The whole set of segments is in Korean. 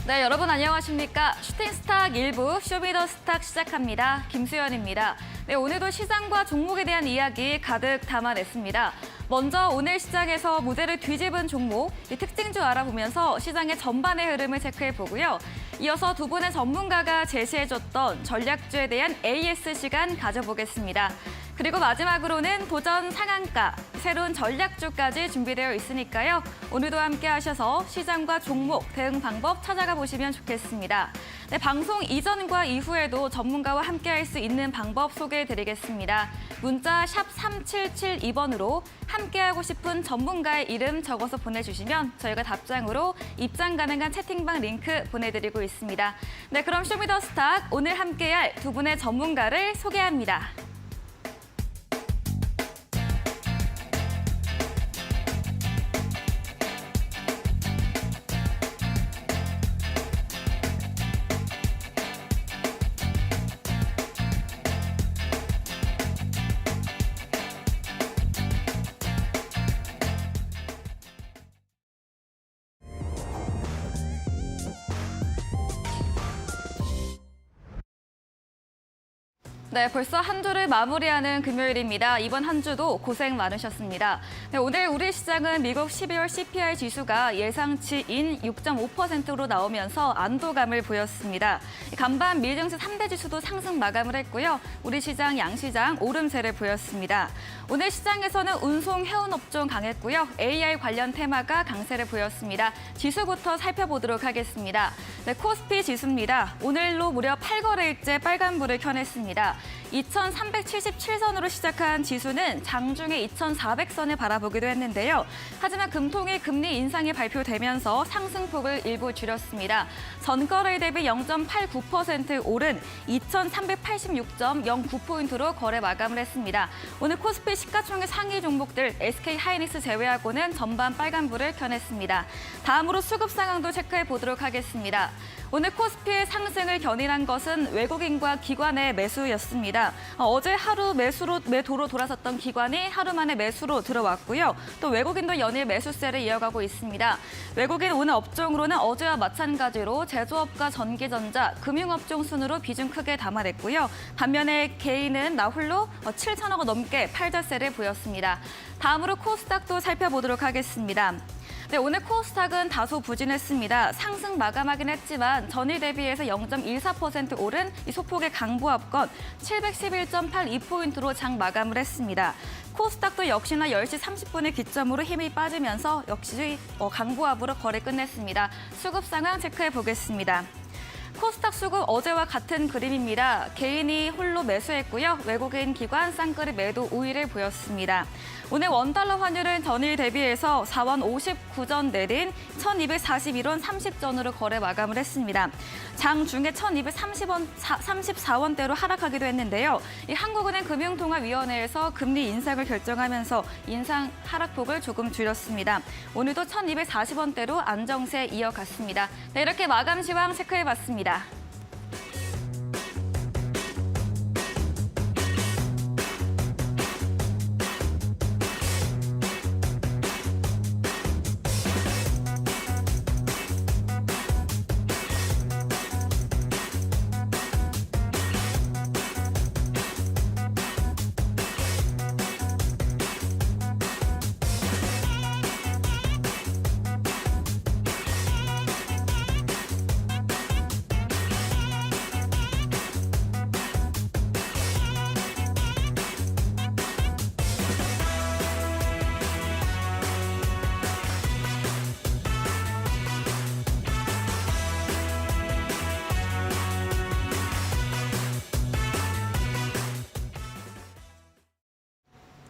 네, 여러분 안녕하십니까. 슈팅스탁 1부 쇼미더스탁 시작합니다. 김수연입니다. 네, 오늘도 시장과 종목에 대한 이야기 가득 담아냈습니다. 먼저 오늘 시장에서 무대를 뒤집은 종목, 특징주 알아보면서 시장의 전반의 흐름을 체크해보고요. 이어서 두 분의 전문가가 제시해줬던 전략주에 대한 AS 시간 가져보겠습니다. 그리고 마지막으로는 도전 상한가, 새로운 전략주까지 준비되어 있으니까요. 오늘도 함께 하셔서 시장과 종목, 대응 방법 찾아가 보시면 좋겠습니다. 네, 방송 이전과 이후에도 전문가와 함께 할 수 있는 방법 소개해드리겠습니다. 문자 샵 3772번으로 함께하고 싶은 전문가의 이름 적어서 보내주시면 저희가 답장으로 입장 가능한 채팅방 링크 보내드리고 있습니다. 네, 그럼 쇼미더스탁 오늘 함께할 두 분의 전문가를 소개합니다. 네, 벌써 한 주를 마무리하는 금요일입니다. 이번 한 주도 고생 많으셨습니다. 네, 오늘 우리 시장은 미국 12월 CPI 지수가 예상치인 6.5%로 나오면서 안도감을 보였습니다. 간밤 미증시 3대 지수도 상승 마감을 했고요. 우리 시장, 양시장 오름세를 보였습니다. 오늘 시장에서는 운송, 해운 업종 강했고요. AI 관련 테마가 강세를 보였습니다. 지수부터 살펴보도록 하겠습니다. 네, 코스피 지수입니다. 오늘로 무려 8거래일째 빨간불을 켜냈습니다. 2,377선으로 시작한 지수는 장중에 2,400선을 바라보기도 했는데요. 하지만 금통위 금리 인상이 발표되면서 상승폭을 일부 줄였습니다. 전거래일 대비 0.89% 오른 2,386.09포인트로 거래 마감을 했습니다. 오늘 코스피 시가총액 상위 종목들 SK하이닉스 제외하고는 전반 빨간불을 켜냈습니다. 다음으로 수급 상황도 체크해 보도록 하겠습니다. 오늘 코스피의 상승을 견인한 것은 외국인과 기관의 매수였습니다. 어제 하루 매도로 돌아섰던 기관이 하루 만에 매수로 들어왔고요. 또 외국인도 연일 매수세를 이어가고 있습니다. 외국인 오늘 업종으로는 어제와 마찬가지로 제조업과 전기전자, 금융업종 순으로 비중 크게 담아냈고요. 반면에 개인은 나홀로 7천억 원 넘게 팔자세를 보였습니다. 다음으로 코스닥도 살펴보도록 하겠습니다. 네, 오늘 코스닥은 다소 부진했습니다. 상승 마감하긴 했지만 전일 대비해서 0.14% 오른 이 소폭의 강보합권 711.82포인트로 장 마감을 했습니다. 코스닥도 역시나 10시 30분을 기점으로 힘이 빠지면서 역시 강보합으로 거래 끝냈습니다. 수급 상황 체크해 보겠습니다. 코스닥 수급 어제와 같은 그림입니다. 개인이 홀로 매수했고요. 외국인 기관 쌍끌이 매도 우위를 보였습니다. 오늘 원달러 환율은 전일 대비해서 4원 59전 내린 1,241원 30전으로 거래 마감을 했습니다. 장중에 1,234원대로 하락하기도 했는데요. 이 한국은행 금융통화위원회에서 금리 인상을 결정하면서 인상 하락폭을 조금 줄였습니다. 오늘도 1,240원대로 안정세 이어갔습니다. 네, 이렇게 마감 시황 체크해봤습니다.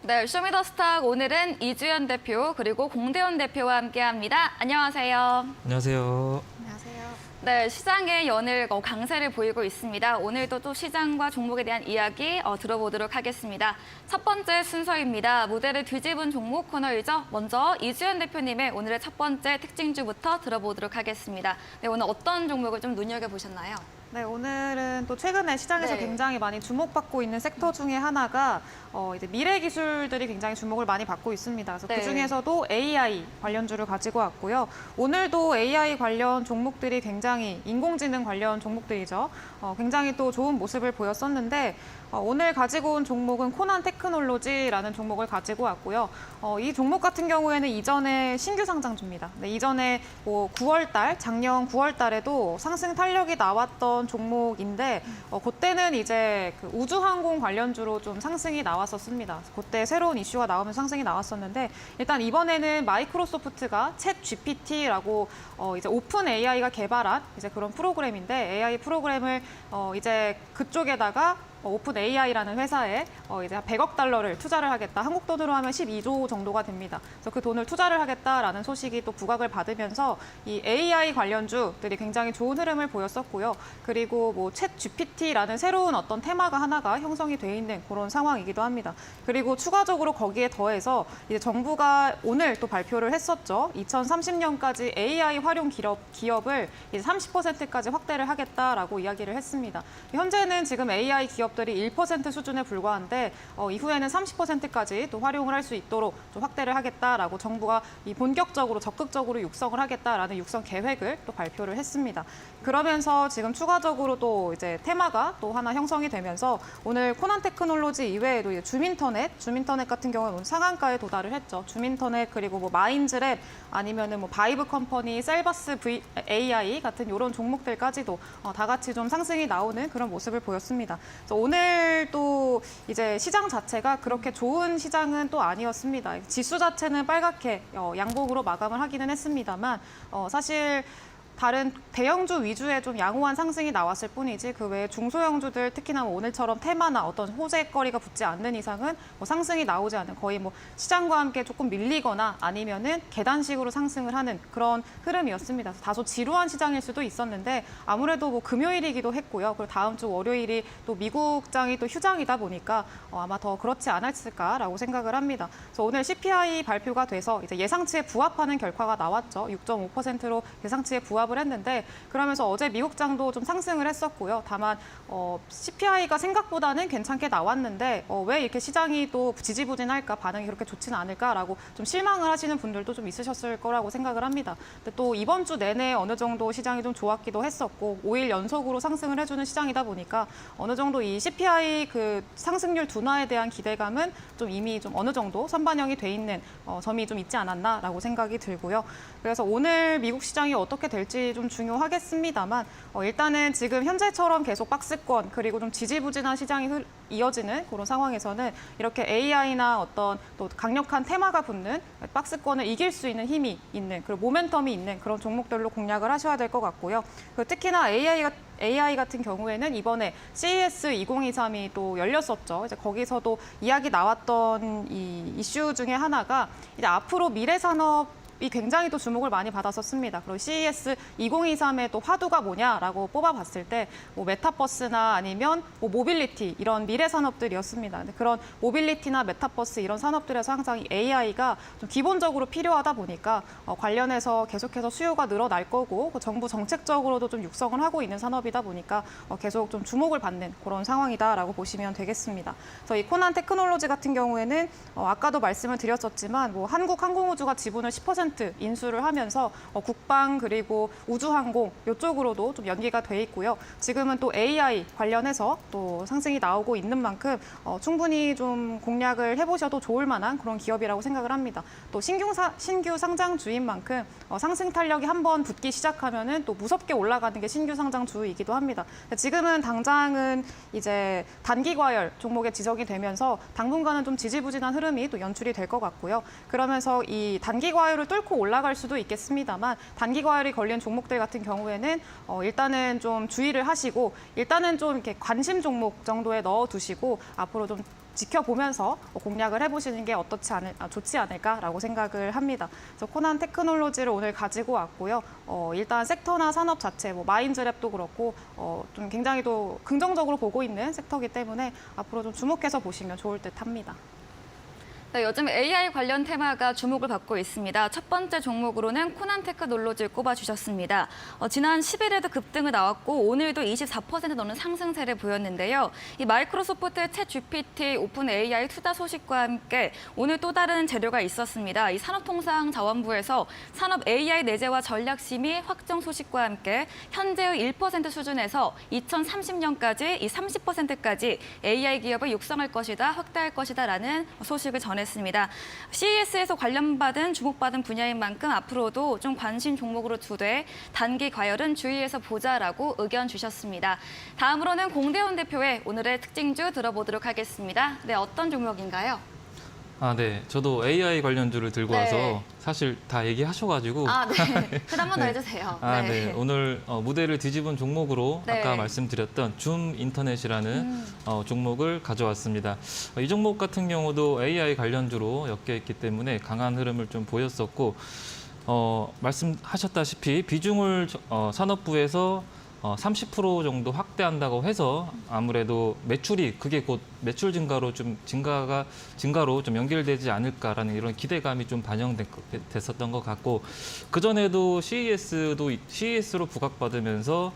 네, 쇼미더스탁 오늘은 이주연 대표 그리고 공대원 대표와 함께합니다. 안녕하세요. 안녕하세요. 안녕하세요. 네, 시장의 연일 강세를 보이고 있습니다. 오늘도 또 시장과 종목에 대한 이야기 들어보도록 하겠습니다. 첫 번째 순서입니다. 무대를 뒤집은 종목 코너이죠. 먼저 이주연 대표님의 오늘의 첫 번째 특징주부터 들어보도록 하겠습니다. 네, 오늘 어떤 종목을 좀 눈여겨보셨나요? 네, 오늘은 또 최근에 시장에서 네. 굉장히 많이 주목받고 있는 섹터 중에 하나가 이제 미래 기술들이 굉장히 주목을 많이 받고 있습니다. 그래서 네. 그중에서도 AI 관련주를 가지고 왔고요. 오늘도 AI 관련 종목들이 굉장히 인공지능 관련 종목들이죠. 굉장히 또 좋은 모습을 보였었는데 오늘 가지고 온 종목은 코난 테크놀로지라는 종목을 가지고 왔고요. 이 종목 같은 경우에는 이전에 신규 상장주입니다. 네, 이전에 뭐 9월 작년 9월 달에도 상승 탄력이 나왔던 종목인데 그때는 이제 그 우주항공 관련주로 좀 상승이 나왔었습니다. 그때 새로운 이슈가 나오면서 상승이 나왔었는데 일단 이번에는 마이크로소프트가 챗 GPT라고 이제 오픈 AI가 개발한 이제 그런 프로그램인데 AI 프로그램을 이제 그쪽에다가 오픈 AI라는 회사에 이제 100억 달러를 투자를 하겠다. 한국 돈으로 하면 12조 정도가 됩니다. 그래서 그 돈을 투자를 하겠다라는 소식이 또 부각을 받으면서 이 AI 관련주들이 굉장히 좋은 흐름을 보였었고요. 그리고 뭐 챗 GPT라는 새로운 어떤 테마가 하나가 형성이 돼 있는 그런 상황이기도 합니다. 그리고 추가적으로 거기에 더해서 이제 정부가 오늘 또 발표를 했었죠. 2030년까지 AI 활용 기업을 이제 30%까지 확대를 하겠다라고 이야기를 했습니다. 현재는 지금 AI 기업들이 1% 수준에 불과한데 이후에는 30%까지 또 활용을 할 수 있도록 좀 확대를 하겠다라고 정부가 본격적으로 적극적으로 육성을 하겠다라는 육성 계획을 또 발표를 했습니다. 그러면서 지금 추가적으로 또 이제 테마가 또 하나 형성이 되면서 오늘 코난 테크놀로지 이외에도 이제 주민터넷 같은 경우는 오늘 상한가에 도달을 했죠. 주민터넷 그리고 뭐 마인즈랩 아니면은 뭐 바이브 컴퍼니, 셀바스 AI 같은 이런 종목들까지도 다 같이 좀 상승이 나오는 그런 모습을 보였습니다. 그래서 오늘 또 이제 시장 자체가 그렇게 좋은 시장은 또 아니었습니다. 지수 자체는 빨갛게 양봉으로 마감을 하기는 했습니다만 사실 다른 대형주 위주의 좀 양호한 상승이 나왔을 뿐이지 그 외에 중소형주들 특히나 뭐 오늘처럼 테마나 어떤 호재거리가 붙지 않는 이상은 뭐 상승이 나오지 않은 거의 뭐 시장과 함께 조금 밀리거나 아니면은 계단식으로 상승을 하는 그런 흐름이었습니다. 다소 지루한 시장일 수도 있었는데 아무래도 뭐 금요일이기도 했고요. 그리고 다음 주 월요일이 또 미국장이 또 휴장이다 보니까 아마 더 그렇지 않았을까라고 생각을 합니다. 그래서 오늘 CPI 발표가 돼서 이제 예상치에 부합하는 결과가 나왔죠. 6.5%로 예상치에 부합 을 했는데 그러면서 어제 미국장도 좀 상승을 했었고요. 다만 CPI가 생각보다는 괜찮게 나왔는데 왜 이렇게 시장이 또 지지부진할까 반응이 그렇게 좋지는 않을까라고 좀 실망을 하시는 분들도 좀 있으셨을 거라고 생각을 합니다. 근데 또 이번 주 내내 어느 정도 시장이 좀 좋았기도 했었고 5일 연속으로 상승을 해주는 시장이다 보니까 어느 정도 이 CPI 그 상승률 둔화에 대한 기대감은 좀 이미 좀 어느 정도 선반영이 돼 있는 점이 좀 있지 않았나라고 생각이 들고요. 그래서 오늘 미국 시장이 어떻게 될지 좀 중요하겠습니다만 일단은 지금 현재처럼 계속 박스권 그리고 좀 지지부진한 시장이 이어지는 그런 상황에서는 이렇게 AI나 어떤 또 강력한 테마가 붙는 박스권을 이길 수 있는 힘이 있는 그리고 모멘텀이 있는 그런 종목들로 공략을 하셔야 될 것 같고요. 특히나 AI 같은 경우에는 이번에 CES 2023이 또 열렸었죠. 이제 거기서도 이야기 나왔던 이 이슈 중에 하나가 이제 앞으로 미래 산업 이 굉장히 또 주목을 많이 받았었습니다. 그리고 CES 2023의 또 화두가 뭐냐라고 뽑아봤을 때 뭐 메타버스나 아니면 뭐 모빌리티 이런 미래 산업들이었습니다. 근데 그런 모빌리티나 메타버스 이런 산업들에서 항상 이 AI가 좀 기본적으로 필요하다 보니까 관련해서 계속해서 수요가 늘어날 거고 정부 정책적으로도 좀 육성을 하고 있는 산업이다 보니까 계속 좀 주목을 받는 그런 상황이다라고 보시면 되겠습니다. 그래서 이 코난 테크놀로지 같은 경우에는 아까도 말씀을 드렸었지만 뭐 한국항공우주가 지분을 10% 인수를 하면서 국방 그리고 우주항공 이쪽으로도 좀 연계가 돼 있고요. 지금은 또 AI 관련해서 또 상승이 나오고 있는 만큼 충분히 좀 공략을 해보셔도 좋을 만한 그런 기업이라고 생각을 합니다. 또 신규 상장주인 만큼 상승 탄력이 한번 붙기 시작하면은 또 무섭게 올라가는 게 신규 상장주이기도 합니다. 지금은 당장은 이제 단기 과열 종목에 지적이 되면서 당분간은 좀 지지부진한 흐름이 또 연출이 될 것 같고요. 그러면서 이 단기 과열을 뚫고 올라갈 수도 있겠습니다만 단기 과열이 걸린 종목들 같은 경우에는 일단은 좀 주의를 하시고 일단은 좀 이렇게 관심 종목 정도에 넣어두시고 앞으로 좀 지켜보면서 공략을 해보시는 게 좋지 않을까라고 생각을 합니다. 그래서 코난 테크놀로지를 오늘 가지고 왔고요. 일단 섹터나 산업 자체, 뭐 마인즈랩도 그렇고 좀 굉장히 또 긍정적으로 보고 있는 섹터이기 때문에 앞으로 좀 주목해서 보시면 좋을 듯합니다. 네, 요즘 AI 관련 테마가 주목을 받고 있습니다. 첫 번째 종목으로는 코난테크놀로지를 꼽아주셨습니다. 지난 10일에도 급등을 나왔고 오늘도 24% 넘는 상승세를 보였는데요. 이 마이크로소프트의 챗 GPT, 오픈 AI 투자 소식과 함께 오늘 또 다른 재료가 있었습니다. 이 산업통상자원부에서 산업 AI 내재화 전략심의 확정 소식과 함께 현재의 1% 수준에서 2030년까지 이 30%까지 AI 기업을 육성할 것이다, 확대할 것이다라는 소식을 전했습니다. CES에서 관련받은 주목받은 분야인 만큼 앞으로도 좀 관심 종목으로 두되 단기 과열은 주의해서 보자라고 의견 주셨습니다. 다음으로는 공대원 대표의 오늘의 특징주 들어보도록 하겠습니다. 네, 어떤 종목인가요? 네. 저도 AI 관련주를 들고 네. 와서 사실 다 얘기하셔가지고. 네. 그 한 번 더 네. 해주세요. 네. 오늘 무대를 뒤집은 종목으로 네. 아까 말씀드렸던 줌 인터넷이라는 종목을 가져왔습니다. 이 종목 같은 경우도 AI 관련주로 엮여있기 때문에 강한 흐름을 좀 보였었고, 말씀하셨다시피 비중을 산업부에서 30% 정도 확대한다고 해서 아무래도 매출이 그게 곧 매출 증가로 좀 증가로 좀 연결되지 않을까라는 이런 기대감이 좀 반영됐었던 것 같고, 그 전에도 CES로 부각받으면서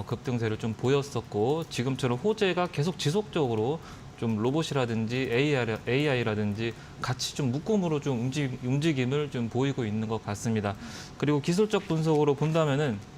급등세를 좀 보였었고, 지금처럼 호재가 계속 지속적으로 좀 로봇이라든지 AI라든지 같이 좀 묶음으로 좀 움직임을 좀 보이고 있는 것 같습니다. 그리고 기술적 분석으로 본다면은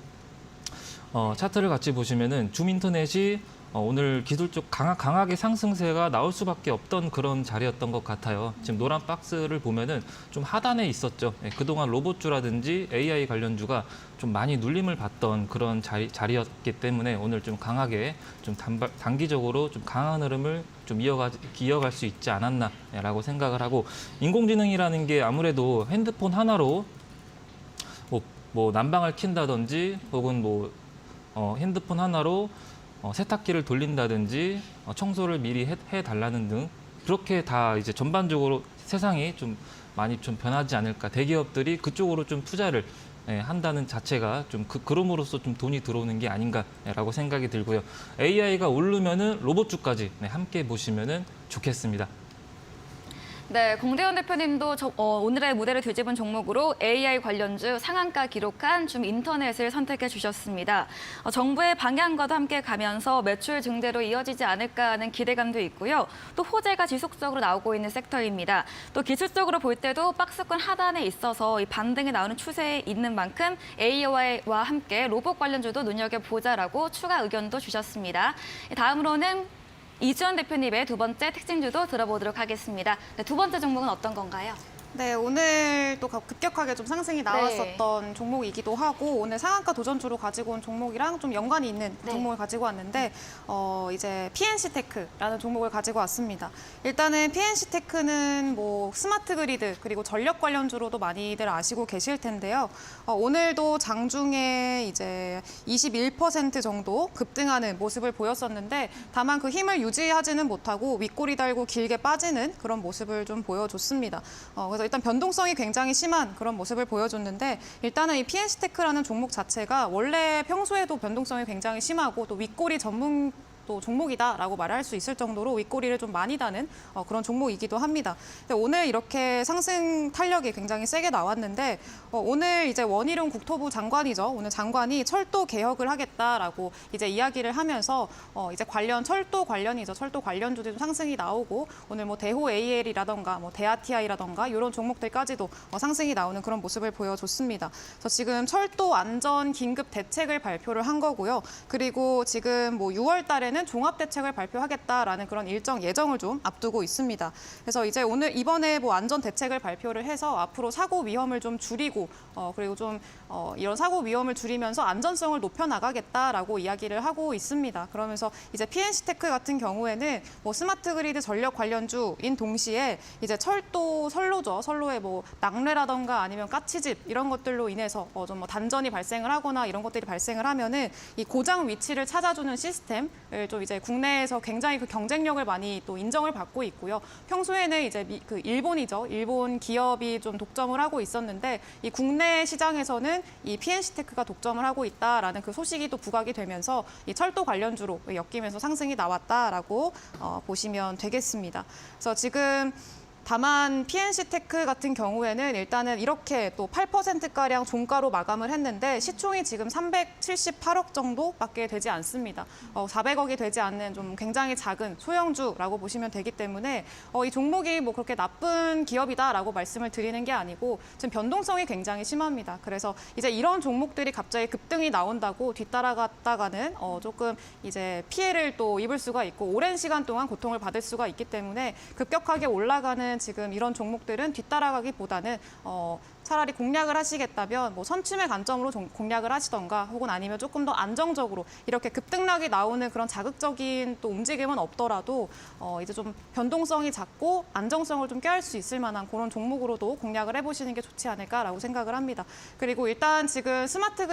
차트를 같이 보시면은 줌 인터넷이 오늘 기술적 강하게 상승세가 나올 수밖에 없던 그런 자리였던 것 같아요. 지금 노란 박스를 보면은 좀 하단에 있었죠. 그동안 로봇주라든지 AI 관련주가 좀 많이 눌림을 받던 그런 자리였기 때문에 오늘 좀 강하게 좀 단기적으로 좀 강한 흐름을 좀 이어갈 수 있지 않았나라고 생각을 하고, 인공지능이라는 게 아무래도 핸드폰 하나로 뭐 난방을 킨다든지 혹은 핸드폰 하나로 세탁기를 돌린다든지 청소를 미리 해달라는 등 그렇게 다 이제 전반적으로 세상이 좀 많이 좀 변하지 않을까. 대기업들이 그쪽으로 좀 투자를 한다는 자체가 좀 그럼으로써 좀 돈이 들어오는 게 아닌가라고 생각이 들고요. AI가 오르면은 로봇주까지 함께 보시면은 좋겠습니다. 네, 공대원 대표님도 오늘의 무대를 뒤집은 종목으로 AI 관련주 상한가 기록한 줌 인터넷을 선택해 주셨습니다. 정부의 방향과도 함께 가면서 매출 증대로 이어지지 않을까 하는 기대감도 있고요. 또 호재가 지속적으로 나오고 있는 섹터입니다. 또 기술적으로 볼 때도 박스권 하단에 있어서 이 반등이 나오는 추세에 있는 만큼 AI와 함께 로봇 관련주도 눈여겨보자라고 추가 의견도 주셨습니다. 다음으로는 이주연 대표님의 두 번째 특징주도 들어보도록 하겠습니다. 네, 두 번째 종목은 어떤 건가요? 네, 오늘 또 급격하게 좀 상승이 나왔었던 종목이기도 하고, 오늘 상한가 도전주로 가지고 온 종목이랑 좀 연관이 있는 종목을 가지고 왔는데, 이제 PNC테크라는 종목을 가지고 왔습니다. 일단은 PNC테크는 뭐 스마트 그리드 그리고 전력 관련주로도 많이들 아시고 계실 텐데요. 오늘도 장중에 이제 21% 정도 급등하는 모습을 보였었는데, 다만 그 힘을 유지하지는 못하고 윗꼬리 달고 길게 빠지는 그런 모습을 좀 보여줬습니다. 그래서 일단 변동성이 굉장히 심한 그런 모습을 보여줬는데, 일단은 이 PNC테크라는 종목 자체가 원래 평소에도 변동성이 굉장히 심하고 또 윗꼬리 전문 또 종목이다라고 말할 수 있을 정도로 윗꼬리를 좀 많이 다는 그런 종목이기도 합니다. 근데 오늘 이렇게 상승 탄력이 굉장히 세게 나왔는데, 오늘 이제 원희룡 국토부 장관이죠. 오늘 장관이 철도 개혁을 하겠다라고 이제 이야기를 하면서 이제 철도 관련이죠. 철도 관련주도 좀 상승이 나오고, 오늘 뭐 대호 AL이라던가 뭐 대아TI라던가 이런 종목들까지도 상승이 나오는 그런 모습을 보여줬습니다. 그래서 지금 철도 안전 긴급 대책을 발표를 한 거고요. 그리고 지금 뭐 6월 달에는 종합 대책을 발표하겠다라는 그런 일정 예정을 좀 앞두고 있습니다. 그래서 이제 이번에 뭐 안전 대책을 발표를 해서 앞으로 사고 위험을 좀 줄이고, 그리고 좀 이런 사고 위험을 줄이면서 안전성을 높여 나가겠다라고 이야기를 하고 있습니다. 그러면서 이제 PNC테크 같은 경우에는 뭐 스마트 그리드 전력 관련주인 동시에 이제 선로죠. 선로에 뭐 낙뢰라던가 아니면 까치집 이런 것들로 인해서 좀 뭐 단전이 발생을 하거나 이런 것들이 발생을 하면은 이 고장 위치를 찾아주는 시스템을 좀 이제 국내에서 굉장히 그 경쟁력을 많이 또 인정을 받고 있고요. 평소에는 이제 그 일본이죠. 일본 기업이 좀 독점을 하고 있었는데, 이 국내 시장에서는 이 PNC테크가 독점을 하고 있다라는 그 소식이 또 부각이 되면서 이 철도 관련주로 엮이면서 상승이 나왔다라고 보시면 되겠습니다. 그래서 지금 다만 PNC테크 같은 경우에는 일단은 이렇게 또 8%가량 종가로 마감을 했는데 시총이 지금 378억 정도밖에 되지 않습니다. 400억이 되지 않는 좀 굉장히 작은 소형주라고 보시면 되기 때문에 이 종목이 뭐 그렇게 나쁜 기업이다라고 말씀을 드리는 게 아니고 지금 변동성이 굉장히 심합니다. 그래서 이제 이런 종목들이 갑자기 급등이 나온다고 뒤따라갔다가는 조금 이제 피해를 또 입을 수가 있고 오랜 시간 동안 고통을 받을 수가 있기 때문에 급격하게 올라가는 지금 이런 종목들은 뒤따라가기보다는 차라리 공략을 하시겠다면 뭐 선춤의 관점으로 공략을 하시던가 혹은 아니면 조금 더 안정적으로 이렇게 급등락이 나오는 그런 자극적인 또 움직임은 없더라도 이제 좀 변동성이 작고 안정성을 좀 꾀할 수 있을 만한 그런 종목으로도 공략을 해보시는 게 좋지 않을까라고 생각을 합니다. 그리고 일단 지금 스마트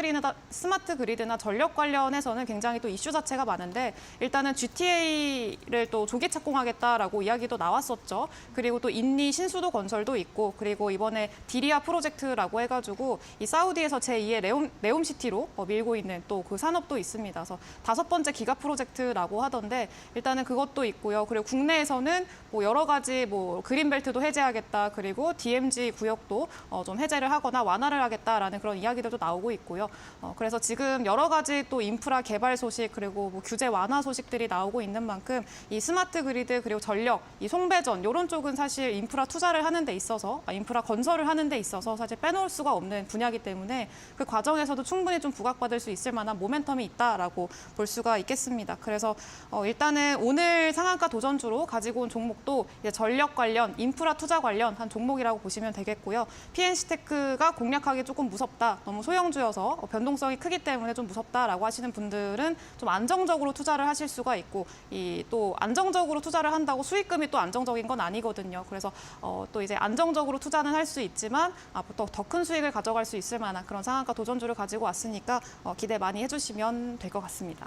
그리드나 전력 관련해서는 굉장히 또 이슈 자체가 많은데 일단은 GTA를 또 조기 착공하겠다라고 이야기도 나왔었죠. 그리고 또 인니 신수도 건설도 있고 그리고 이번에 디리아 프로젝트라고 해가지고 이 사우디에서 제2의 네옴시티로 밀고 있는 또 그 산업도 있습니다. 그래서 5번째 기가 프로젝트라고 하던데 일단은 그것도 있고요. 그리고 국내에서는 뭐 여러 가지 뭐 그린벨트도 해제하겠다. 그리고 DMZ 구역도 좀 해제를 하거나 완화를 하겠다라는 그런 이야기들도 나오고 있고요. 그래서 지금 여러 가지 또 인프라 개발 소식 그리고 뭐 규제 완화 소식들이 나오고 있는 만큼 이 스마트 그리드 그리고 전력, 이 송배전 이런 쪽은 사실 인프라 투자를 하는 데 있어서 인프라 건설을 하는 데 있어서 사실 빼놓을 수가 없는 분야이기 때문에 그 과정에서도 충분히 좀 부각받을 수 있을 만한 모멘텀이 있다라고 볼 수가 있겠습니다. 그래서 일단은 오늘 상한가 도전주로 가지고 온 종목도 이제 전력 관련, 인프라 투자 관련 한 종목이라고 보시면 되겠고요. PNC테크가 공략하기 조금 무섭다, 너무 소형주여서 변동성이 크기 때문에 좀 무섭다라고 하시는 분들은 좀 안정적으로 투자를 하실 수가 있고 이 또 안정적으로 투자를 한다고 수익금이 또 안정적인 건 아니거든요. 그래서 또 이제 안정적으로 투자는 할 수 있지만 더 큰 수익을 가져갈 수 있을 만한 그런 상한가 도전주를 가지고 왔으니까 기대 많이 해주시면 될 것 같습니다.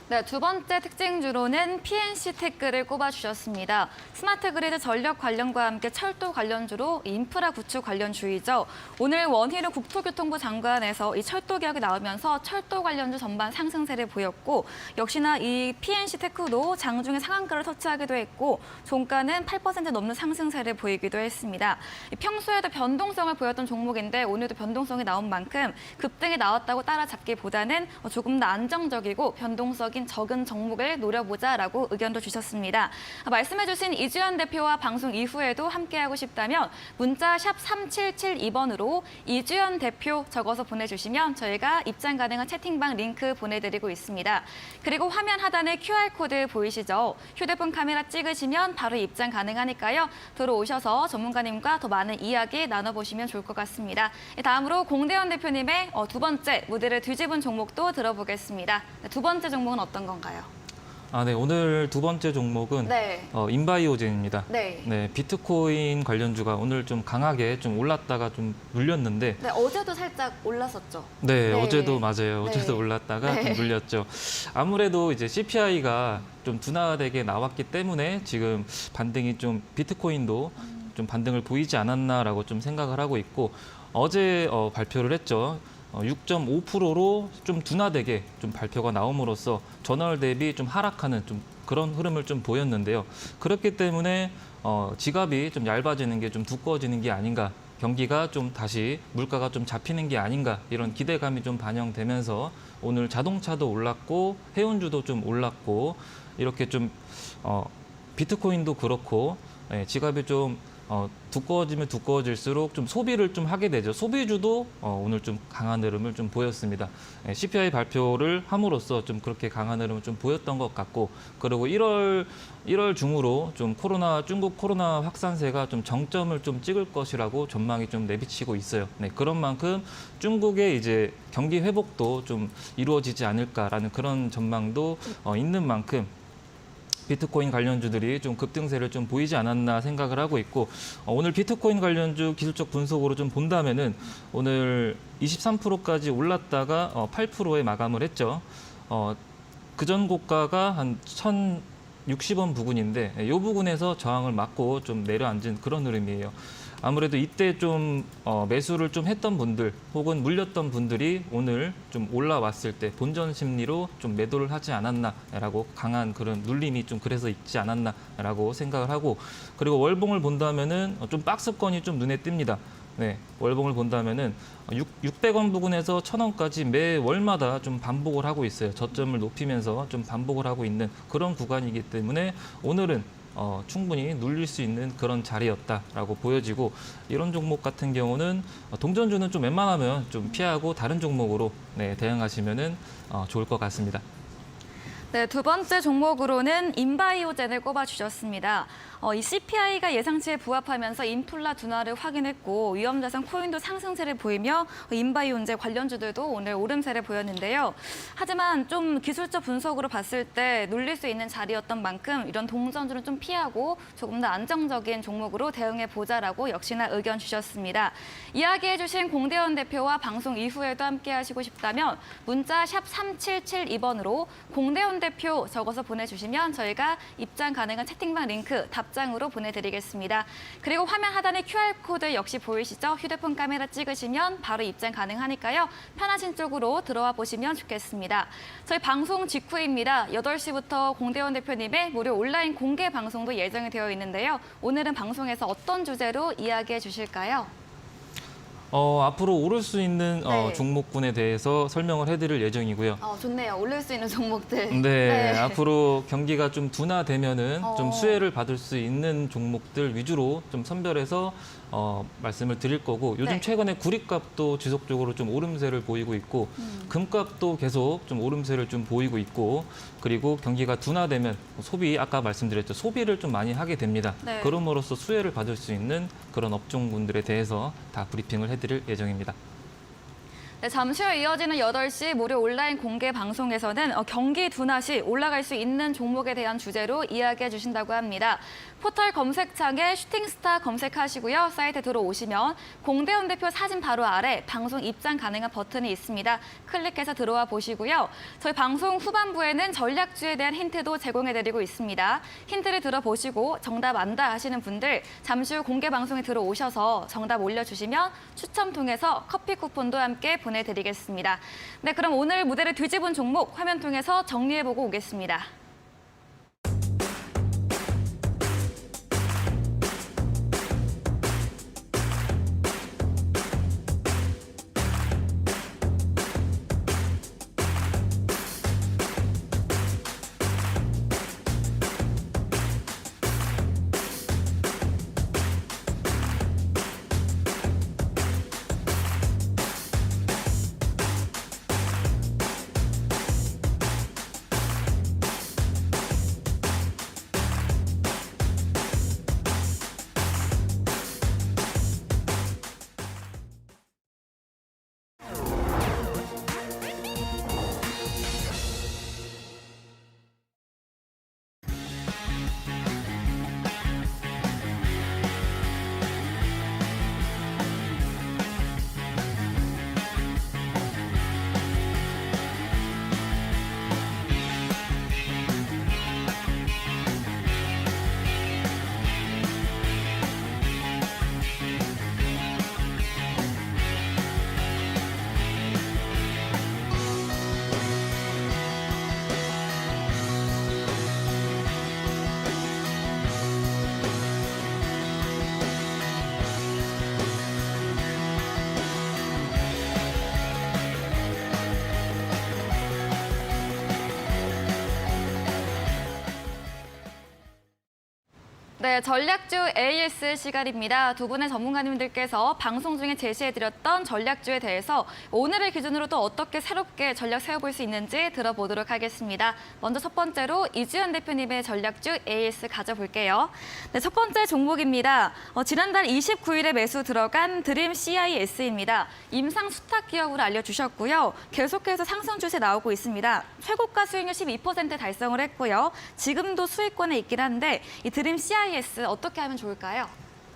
네, 두 번째 특징주로는 PNC테크를 꼽아주셨습니다. 스마트 그리드 전력 관련과 함께 철도 관련주로 인프라 구축 관련주이죠. 오늘 원희룡 국토교통부 장관에서 이 철도 개혁이 나오면서 철도 관련주 전반 상승세를 보였고 역시나 이 PNC테크도 장중에 상한가를 터치하기도 했고 종가는 8% 넘는 상승세를 보이기도 했습니다. 평소에도 변동성을 보였던 종목인데 오늘도 변동성이 나온 만큼 급등이 나왔다고 따라잡기보다는 조금 더 안정적이고 변동성이 적은 종목을 노려보자라고 의견도 주셨습니다. 말씀해주신 이주연 대표와 방송 이후에도 함께하고 싶다면 문자 샵 3772번으로 이주연 대표 적어서 보내주시면 저희가 입장 가능한 채팅방 링크 보내드리고 있습니다. 그리고 화면 하단에 QR코드 보이시죠? 휴대폰 카메라 찍으시면 바로 입장 가능하니까요. 들어오셔서 전문가님과 더 많은 이야기 나눠보시면 좋을 것 같습니다. 다음으로 공대현 대표님의 두 번째 무대를 뒤집은 종목도 들어보겠습니다. 두 번째 종목은 어떤 건가요? 네, 오늘 두 번째 종목은 인바이오젠입니다. 네, 비트코인 관련주가 오늘 좀 강하게 좀 올랐다가 좀 눌렸는데. 네, 어제도 살짝 올랐었죠. 네, 네. 어제도 맞아요. 어제도 올랐다가 좀 눌렸죠. 아무래도 이제 CPI가 좀 둔화되게 나왔기 때문에 지금 반등이 좀 비트코인도 좀 반등을 보이지 않았나라고 좀 생각을 하고 있고 어제 발표를 했죠. 6.5%로 좀 둔화되게 좀 발표가 나옴으로써 전월 대비 좀 하락하는 좀 그런 흐름을 좀 보였는데요. 그렇기 때문에 지갑이 좀 얇아지는 게 좀 두꺼워지는 게 아닌가, 경기가 좀 다시 물가가 좀 잡히는 게 아닌가 이런 기대감이 좀 반영되면서 오늘 자동차도 올랐고 해운주도 좀 올랐고 이렇게 좀 비트코인도 그렇고 지갑이 좀 두꺼워지면 두꺼워질수록 좀 소비를 좀 하게 되죠. 소비주도 오늘 좀 강한 흐름을 좀 보였습니다. CPI 발표를 함으로써 좀 그렇게 강한 흐름을 좀 보였던 것 같고, 그리고 1월 중으로 좀 중국 코로나 확산세가 좀 정점을 좀 찍을 것이라고 전망이 좀 내비치고 있어요. 네, 그런 만큼 중국의 이제 경기 회복도 좀 이루어지지 않을까라는 그런 전망도 있는 만큼 비트코인 관련주들이 좀 급등세를 좀 보이지 않았나 생각을 하고 있고 오늘 비트코인 관련주 기술적 분석으로 좀 본다면은 오늘 23%까지 올랐다가 8%에 마감을 했죠. 그전 고가가 한 1,060원 부근인데 이 부근에서 저항을 맞고 좀 내려앉은 그런 흐름이에요. 아무래도 이때 좀 매수를 좀 했던 분들 혹은 물렸던 분들이 오늘 좀 올라왔을 때 본전 심리로 좀 매도를 하지 않았나라고 강한 그런 눌림이 좀 그래서 있지 않았나라고 생각을 하고, 그리고 월봉을 본다면은 좀 박스권이 좀 눈에 띕니다. 네, 월봉을 본다면은 600원 부근에서 1000원까지 매 월마다 좀 반복을 하고 있어요. 저점을 높이면서 좀 반복을 하고 있는 그런 구간이기 때문에 오늘은 충분히 눌릴 수 있는 그런 자리였다라고 보여지고, 이런 종목 같은 경우는 동전주는 좀 웬만하면 좀 피하고 다른 종목으로 대응하시면은 좋을 것 같습니다. 네, 두 번째 종목으로는 인바이오젠을 꼽아주셨습니다. 이 CPI가 예상치에 부합하면서 인플라 둔화를 확인했고 위험자산 코인도 상승세를 보이며 인바이오젠 관련주들도 오늘 오름세를 보였는데요. 하지만 좀 기술적 분석으로 봤을 때 눌릴 수 있는 자리였던 만큼 이런 동전주는 좀 피하고 조금 더 안정적인 종목으로 대응해보자라고 역시나 의견 주셨습니다. 이야기해주신 공대현 대표와 방송 이후에도 함께 하시고 싶다면 문자 샵 3772번으로 공대현 대표 적어서 보내주시면 저희가 입장 가능한 채팅방 링크 답장으로 보내드리겠습니다. 그리고 화면 하단에 QR코드 역시 보이시죠? 휴대폰 카메라 찍으시면 바로 입장 가능하니까요. 편하신 쪽으로 들어와 보시면 좋겠습니다. 저희 방송 직후입니다. 8시부터 공대현 대표님의 무료 온라인 공개 방송도 예정이 되어 있는데요. 오늘은 방송에서 어떤 주제로 이야기해 주실까요? 앞으로 오를 수 있는 네. 종목군에 대해서 설명을 해드릴 예정이고요. 좋네요. 올릴 수 있는 종목들. 네, 앞으로 경기가 좀 둔화되면은 좀 어. 수혜를 받을 수 있는 종목들 위주로 좀 선별해서 말씀을 드릴 거고, 요즘 네. 최근에 구리값도 지속적으로 좀 오름세를 보이고 있고, 금값도 계속 좀 오름세를 좀 보이고 있고, 그리고 경기가 둔화되면 소비, 아까 말씀드렸죠, 소비를 좀 많이 하게 됩니다. 네. 그럼으로써 수혜를 받을 수 있는 그런 업종군들에 대해서 다 브리핑을 해드릴 예정입니다. 네, 잠시 후 이어지는 8시 무료 온라인 공개 방송에서는 경기 둔화 시 올라갈 수 있는 종목에 대한 주제로 이야기해 주신다고 합니다. 포털 검색창에 슈팅스타 검색하시고요. 사이트 들어오시면 공대현 대표 사진 바로 아래 방송 입장 가능한 버튼이 있습니다. 클릭해서 들어와 보시고요. 저희 방송 후반부에는 전략주에 대한 힌트도 제공해드리고 있습니다. 힌트를 들어보시고 정답 안다 하시는 분들 잠시 후 공개 방송에 들어오셔서 정답 올려주시면 추첨 통해서 커피 쿠폰도 함께 보내드리겠습니다. 네, 그럼 오늘 무대를 뒤집은 종목 화면 통해서 정리해보고 오겠습니다. 네, 전략주 AS 시간입니다. 두 분의 전문가님들께서 방송 중에 제시해드렸던 전략주에 대해서 오늘을 기준으로 또 어떻게 새롭게 전략 세워볼 수 있는지 들어보도록 하겠습니다. 먼저 첫 번째로 이주연 대표님의 전략주 AS 가져볼게요. 네, 첫 번째 종목입니다. 지난달 29일에 매수 들어간 드림 CIS입니다. 임상 수탁 기업으로 알려주셨고요. 계속해서 상승 추세 나오고 있습니다. 최고가 수익률 12% 달성을 했고요. 지금도 수익권에 있긴 한데 이 드림 CIS 어떻게 하면 좋을까요?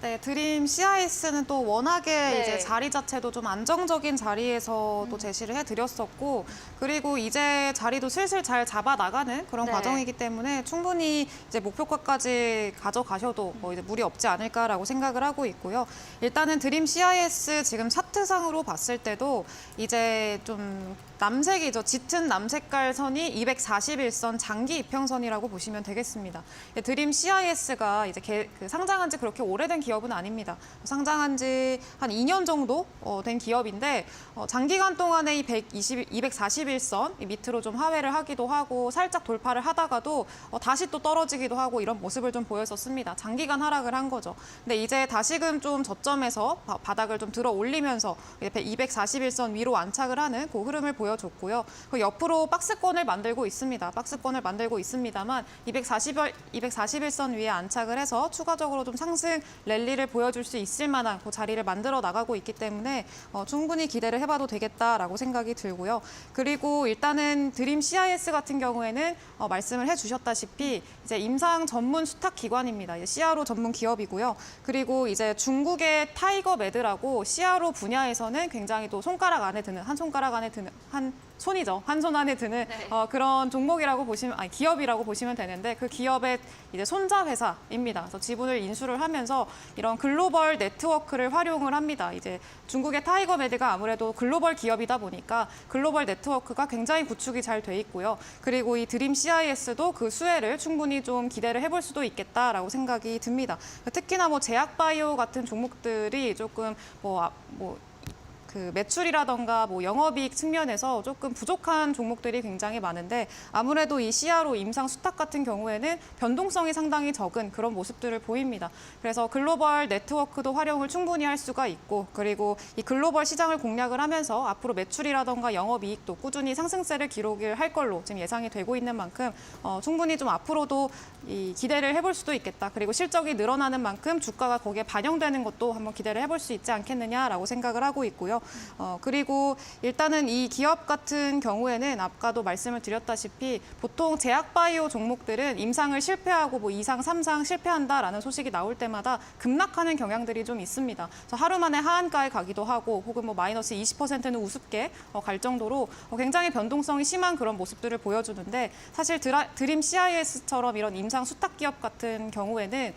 네, 드림 CIS는 또 워낙에 네. 이제 자리 자체도 좀 안정적인 자리에서 또 제시를 해드렸었고, 그리고 이제 자리도 슬슬 잘 잡아 나가는 그런 네. 과정이기 때문에 충분히 이제 목표가까지 가져가셔도 뭐 이제 무리 없지 않을까라고 생각을 하고 있고요. 일단은 드림 CIS 지금 차트상으로 봤을 때도 이제 좀 남색이죠. 짙은 남색깔 선이 241선 장기 이평선이라고 보시면 되겠습니다. 드림 CIS가 이제 상장한 지 그렇게 오래된 기업은 아닙니다. 상장한 지 한 2년 정도 된 기업인데 장기간 동안에 이 241선 밑으로 좀 하회를 하기도 하고 살짝 돌파를 하다가도 다시 또 떨어지기도 하고 이런 모습을 좀 보였었습니다. 장기간 하락을 한 거죠. 근데 이제 다시금 좀 저점에서 바닥을 좀 들어 올리면서 241선 위로 안착을 하는 그 흐름을 보여줬고요. 그 옆으로 박스권을 만들고 있습니다. 박스권을 만들고 있습니다만 241선 위에 안착을 해서 추가적으로 좀 상승 랠리를 보여줄 수 있을 만한 그 자리를 만들어 나가고 있기 때문에 충분히 기대를 해봐도 되겠다라고 생각이 들고요. 그리고 일단은 드림 CIS 같은 경우에는 말씀을 해주셨다시피 이제 임상 전문 수탁 기관입니다. 이제 CRO 전문 기업이고요. 그리고 이제 중국의 타이거 매드라고 CRO 분야에서는 굉장히 또 손가락 안에 드는 한 손가락 안에 드는 한 손이죠. 한 손 안에 드는 네. 그런 종목이라고 보시면 기업이라고 보시면 되는데 그 기업의 이제 손자 회사입니다. 그래서 지분을 인수를 하면서 이런 글로벌 네트워크를 활용을 합니다. 이제 중국의 타이거 매드가 아무래도 글로벌 기업이다 보니까 글로벌 네트워크가 굉장히 구축이 잘 돼 있고요. 그리고 이 드림 CIS도 그 수혜를 충분히 좀 기대를 해볼 수도 있겠다라고 생각이 듭니다. 특히나 뭐 제약바이오 같은 종목들이 조금 그 매출이라던가 뭐 영업이익 측면에서 조금 부족한 종목들이 굉장히 많은데 아무래도 이 CRO 임상 수탁 같은 경우에는 변동성이 상당히 적은 그런 모습들을 보입니다. 그래서 글로벌 네트워크도 활용을 충분히 할 수가 있고 그리고 이 글로벌 시장을 공략을 하면서 앞으로 매출이라던가 영업이익도 꾸준히 상승세를 기록을 할 걸로 지금 예상이 되고 있는 만큼 충분히 좀 앞으로도 이 기대를 해볼 수도 있겠다. 그리고 실적이 늘어나는 만큼 주가가 거기에 반영되는 것도 한번 기대를 해볼 수 있지 않겠느냐라고 생각을 하고 있고요. 그리고 일단은 이 기업 같은 경우에는 아까도 말씀을 드렸다시피 보통 제약바이오 종목들은 임상을 실패하고 뭐 2상, 3상 실패한다라는 소식이 나올 때마다 급락하는 경향들이 좀 있습니다. 그래서 하루 만에 하한가에 가기도 하고 혹은 뭐 마이너스 20%는 우습게 갈 정도로 굉장히 변동성이 심한 그런 모습들을 보여주는데 사실 드림 CIS처럼 이런 임상 수탁 기업 같은 경우에는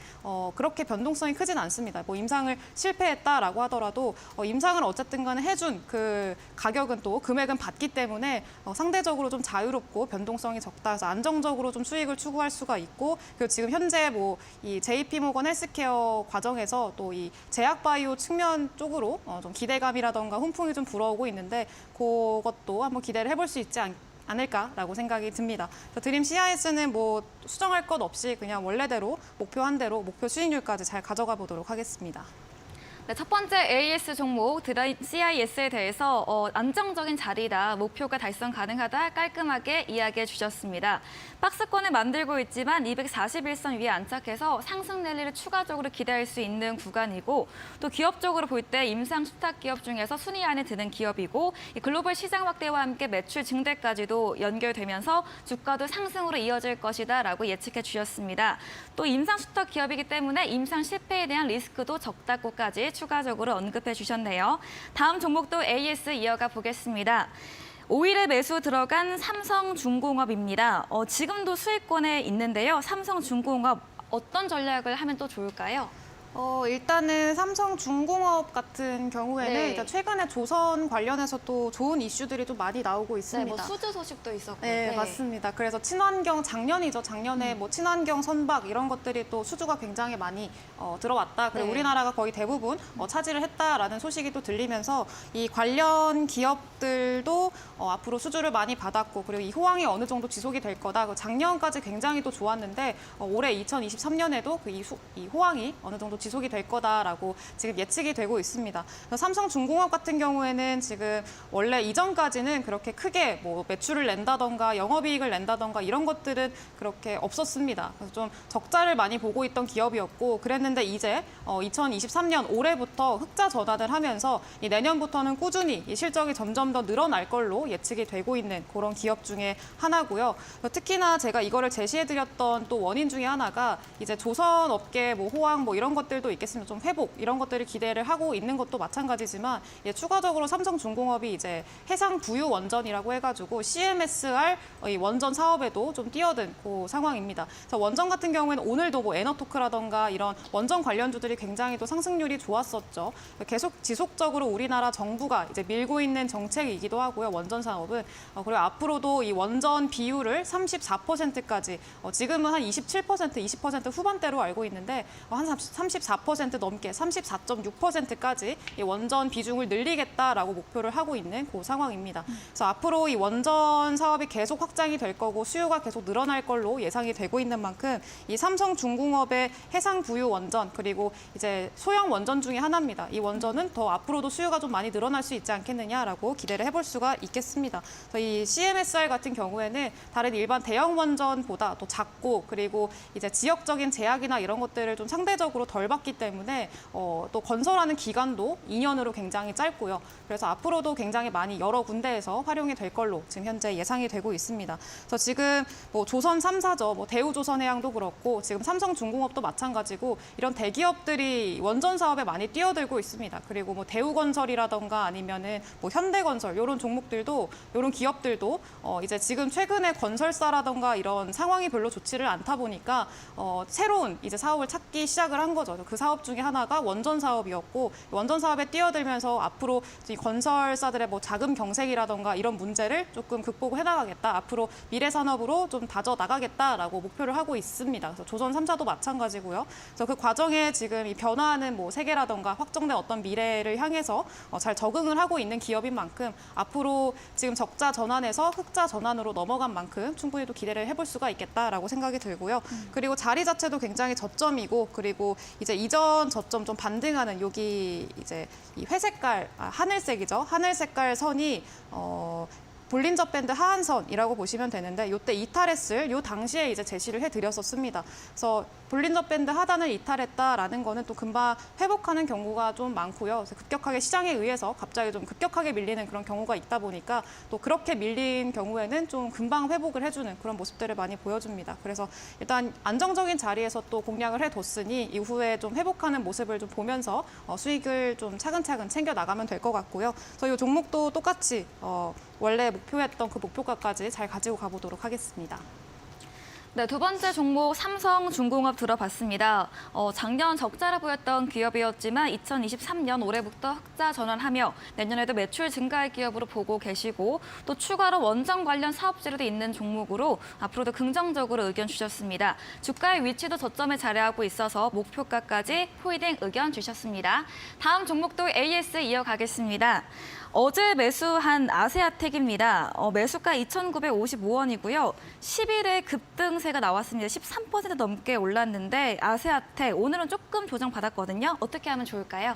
그렇게 변동성이 크진 않습니다. 뭐 임상을 실패했다라고 하더라도 임상을 어쨌든 간에 해준 그 가격은 또 금액은 받기 때문에 상대적으로 좀 자유롭고 변동성이 적다. 그래서 안정적으로 좀 수익을 추구할 수가 있고 그리고 지금 현재 뭐 이 JP모건 헬스케어 과정에서 또 이 제약바이오 측면 쪽으로 좀 기대감이라던가 훈풍이 좀 불어오고 있는데 그것도 한번 기대를 해볼 수 있지 않을까라고 생각이 듭니다. 드림 CIS는 뭐 수정할 것 없이 그냥 원래대로 목표한 대로 목표 수익률까지 잘 가져가 보도록 하겠습니다. 네, 첫 번째 AS 종목 드림 CIS에 대해서 안정적인 자리다, 목표가 달성 가능하다 깔끔하게 이야기해 주셨습니다. 박스권을 만들고 있지만 241선 위에 안착해서 상승 랠리를 추가적으로 기대할 수 있는 구간이고 또 기업적으로 볼 때 임상 수탁 기업 중에서 순위 안에 드는 기업이고 이 글로벌 시장 확대와 함께 매출 증대까지도 연결되면서 주가도 상승으로 이어질 것이다라고 예측해 주셨습니다. 또 임상 수탁 기업이기 때문에 임상 실패에 대한 리스크도 적다고까지 추가적으로 언급해 주셨네요. 다음 종목도 AS 이어가 보겠습니다. 5일에 매수 들어간 삼성중공업입니다. 지금도 수익권에 있는데요. 삼성중공업 어떤 전략을 하면 또 좋을까요? 일단은 삼성중공업 같은 경우에는 네. 일단 최근에 조선 관련해서 또 좋은 이슈들이 좀 많이 나오고 네, 있습니다. 뭐 수주 소식도 있었고. 네, 맞습니다. 그래서 친환경 작년이죠. 작년에 뭐 친환경 선박 이런 것들이 또 수주가 굉장히 많이 들어왔다. 그리고 네. 우리나라가 거의 대부분 차지를 했다라는 소식이 또 들리면서 이 관련 기업들도 앞으로 수주를 많이 받았고 그리고 이 호황이 어느 정도 지속이 될 거다. 작년까지 굉장히 또 좋았는데 올해 2023년에도 이 호황이 어느 정도 지속이 될 거다라고 지금 예측이 되고 있습니다. 삼성중공업 같은 경우에는 지금 원래 이전까지는 그렇게 크게 뭐 매출을 낸다던가 영업이익을 낸다던가 이런 것들은 그렇게 없었습니다. 그래서 좀 적자를 많이 보고 있던 기업이었고 그랬는데 이제 2023년 올해부터 흑자 전환을 하면서 이 내년부터는 꾸준히 이 실적이 점점 더 늘어날 걸로 예측이 되고 있는 그런 기업 중에 하나고요. 특히나 제가 이거를 제시해드렸던 또 원인 중에 하나가 이제 조선업계 뭐 호황 뭐 이런 것들 것들도 있겠습니다. 좀 회복 이런 것들을 기대를 하고 있는 것도 마찬가지지만 추가적으로 삼성중공업이 이제 해상 부유 원전이라고 해가지고 CMSR 이 원전 사업에도 좀 뛰어든 그 상황입니다. 그래서 원전 같은 경우에는 오늘도 뭐 에너토크라던가 이런 원전 관련주들이 굉장히 또 상승률이 좋았었죠. 계속 지속적으로 우리나라 정부가 이제 밀고 있는 정책이기도 하고요. 원전 사업은 그리고 앞으로도 이 원전 비율을 34%까지 지금은 한 27%, 20% 후반대로 알고 있는데 한 34% 넘게 34.6%까지 이 원전 비중을 늘리겠다라고 목표를 하고 있는 그 상황입니다. 그래서 앞으로 이 원전 사업이 계속 확장이 될 거고 수요가 계속 늘어날 걸로 예상이 되고 있는 만큼 이 삼성중공업의 해상 부유 원전 그리고 이제 소형 원전 중에 하나입니다. 이 원전은 더 앞으로도 수요가 좀 많이 늘어날 수 있지 않겠느냐라고 기대를 해볼 수가 있겠습니다. 그래서 이 CMSR 같은 경우에는 다른 일반 대형 원전보다 또 작고 그리고 이제 지역적인 제약이나 이런 것들을 좀 상대적으로 덜 받기 때문에 또 건설하는 기간도 2년으로 굉장히 짧고요. 그래서 앞으로도 굉장히 많이 여러 군데에서 활용이 될 걸로 지금 현재 예상이 되고 있습니다. 그래서 지금 뭐 조선 3사죠. 뭐 대우조선해양도 그렇고 지금 삼성중공업도 마찬가지고 이런 대기업들이 원전 사업에 많이 뛰어들고 있습니다. 그리고 뭐 대우건설이라던가 아니면은 뭐 현대건설 이런 종목들도 이런 기업들도 이제 지금 최근에 건설사라던가 이런 상황이 별로 좋지를 않다 보니까 새로운 이제 사업을 찾기 시작을 한 거죠. 그 사업 중에 하나가 원전 사업이었고 원전 사업에 뛰어들면서 앞으로 이 건설사들의 뭐 자금 경색이라던가 이런 문제를 조금 극복을 해나가겠다. 앞으로 미래 산업으로 좀 다져 나가겠다라고 목표를 하고 있습니다. 그래서 조선 3사도 마찬가지고요. 그래서 그 과정에 지금 이 변화하는 뭐 세계라던가 확정된 어떤 미래를 향해서 잘 적응을 하고 있는 기업인 만큼 앞으로 지금 적자 전환에서 흑자 전환으로 넘어간 만큼 충분히 또 기대를 해볼 수가 있겠다라고 생각이 들고요. 그리고 자리 자체도 굉장히 저점이고 그리고 이제 이전 저점 좀 반등하는 여기 이제 이 회색깔 하늘색이죠. 하늘 색깔 선이 볼린저 밴드 하한선이라고 보시면 되는데 이때 이탈했을 요 당시에 이제 제시를 해드렸었습니다. 그래서 볼린저 밴드 하단을 이탈했다라는 거는 또 금방 회복하는 경우가 좀 많고요. 그래서 급격하게 시장에 의해서 갑자기 좀 급격하게 밀리는 그런 경우가 있다 보니까 또 그렇게 밀린 경우에는 좀 금방 회복을 해주는 그런 모습들을 많이 보여줍니다. 그래서 일단 안정적인 자리에서 또 공략을 해뒀으니 이후에 좀 회복하는 모습을 좀 보면서 수익을 좀 차근차근 챙겨 나가면 될 것 같고요. 그래서 이 종목도 똑같이 원래 목표했던 그 목표가까지 잘 가지고 가보도록 하겠습니다. 네, 두 번째 종목 삼성중공업 들어봤습니다. 작년 적자라 보였던 기업이었지만 2023년 올해부터 흑자 전환하며 내년에도 매출 증가할 기업으로 보고 계시고 또 추가로 원전 관련 사업지로도 있는 종목으로 앞으로도 긍정적으로 의견 주셨습니다. 주가의 위치도 저점에 자리하고 있어서 목표가까지 포이딩 의견 주셨습니다. 다음 종목도 AS 이어가겠습니다. 어제 매수한 아세아텍입니다. 매수가 2,955원이고요. 10일에 급등세가 나왔습니다. 13% 넘게 올랐는데 아세아텍 오늘은 조금 조정받았거든요. 어떻게 하면 좋을까요?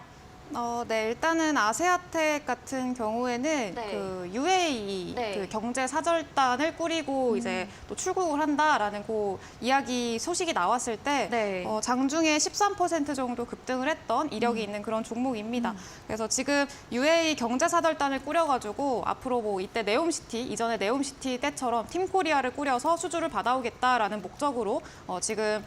네, 일단은 아세아텍 같은 경우에는 네. 그 UAE 네. 그 경제 사절단을 꾸리고 이제 또 출국을 한다라는 그 이야기 소식이 나왔을 때 네. 장중에 13% 정도 급등을 했던 이력이 있는 그런 종목입니다. 그래서 지금 UAE 경제 사절단을 꾸려가지고 앞으로 뭐 이때 네옴시티 이전에 네옴시티 때처럼 팀코리아를 꾸려서 수주를 받아오겠다라는 목적으로 지금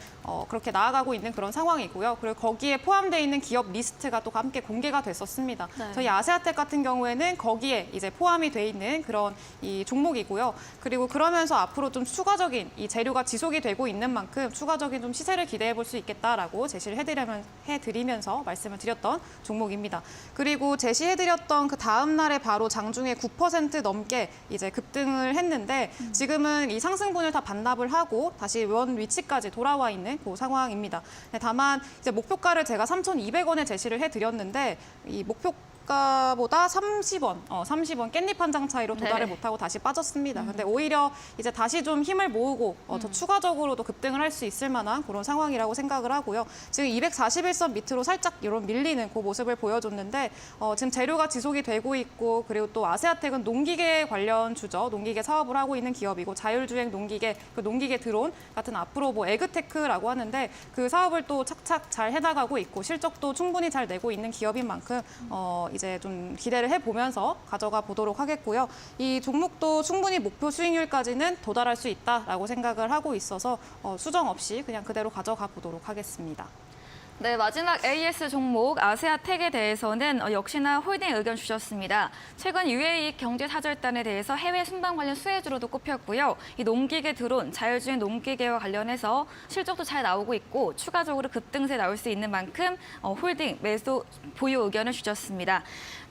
그렇게 나아가고 있는 그런 상황이고요. 그리고 거기에 포함되어 있는 기업 리스트가 또 함께 공개가 됐었습니다. 네. 저희 아세아텍 같은 경우에는 거기에 이제 포함이 돼 있는 그런 이 종목이고요. 그리고 그러면서 앞으로 좀 추가적인 이 재료가 지속이 되고 있는 만큼 추가적인 좀 시세를 기대해 볼 수 있겠다라고 제시를 해드리면서 말씀을 드렸던 종목입니다. 그리고 제시해드렸던 그 다음 날에 바로 장중에 9% 넘게 이제 급등을 했는데 지금은 이 상승분을 다 반납을 하고 다시 원 위치까지 돌아와 있는 그 상황입니다. 다만 이제 목표가를 제가 3,200원에 제시를 해드렸는데 이 목표가보다 30원, 30원 깻잎 한 장 차이로 도달을 네. 못하고 다시 빠졌습니다. 근데 오히려 이제 다시 좀 힘을 모으고 더 추가적으로도 급등을 할 수 있을 만한 그런 상황이라고 생각을 하고요. 지금 241선 밑으로 살짝 이런 밀리는 그 모습을 보여줬는데 지금 재료가 지속이 되고 있고 그리고 또 아세아텍은 농기계 관련 주죠. 농기계 사업을 하고 있는 기업이고 자율주행 농기계, 그 농기계 드론 같은 앞으로 뭐 에그테크라고 하는데 그 사업을 또 착착 잘 해나가고 있고 실적도 충분히 잘 내고 있는 기업인 만큼 이제 좀 기대를 해보면서 가져가 보도록 하겠고요. 이 종목도 충분히 목표 수익률까지는 도달할 수 있다라고 생각을 하고 있어서 수정 없이 그냥 그대로 가져가 보도록 하겠습니다. 네, 마지막 AS 종목 아세아텍에 대해서는 역시나 홀딩 의견 주셨습니다. 최근 UAE 경제사절단에 대해서 해외 순방 관련 수혜주로도 꼽혔고요. 이 농기계 드론, 자율주행 농기계와 관련해서 실적도 잘 나오고 있고 추가적으로 급등세 나올 수 있는 만큼 홀딩, 매수, 보유 의견을 주셨습니다.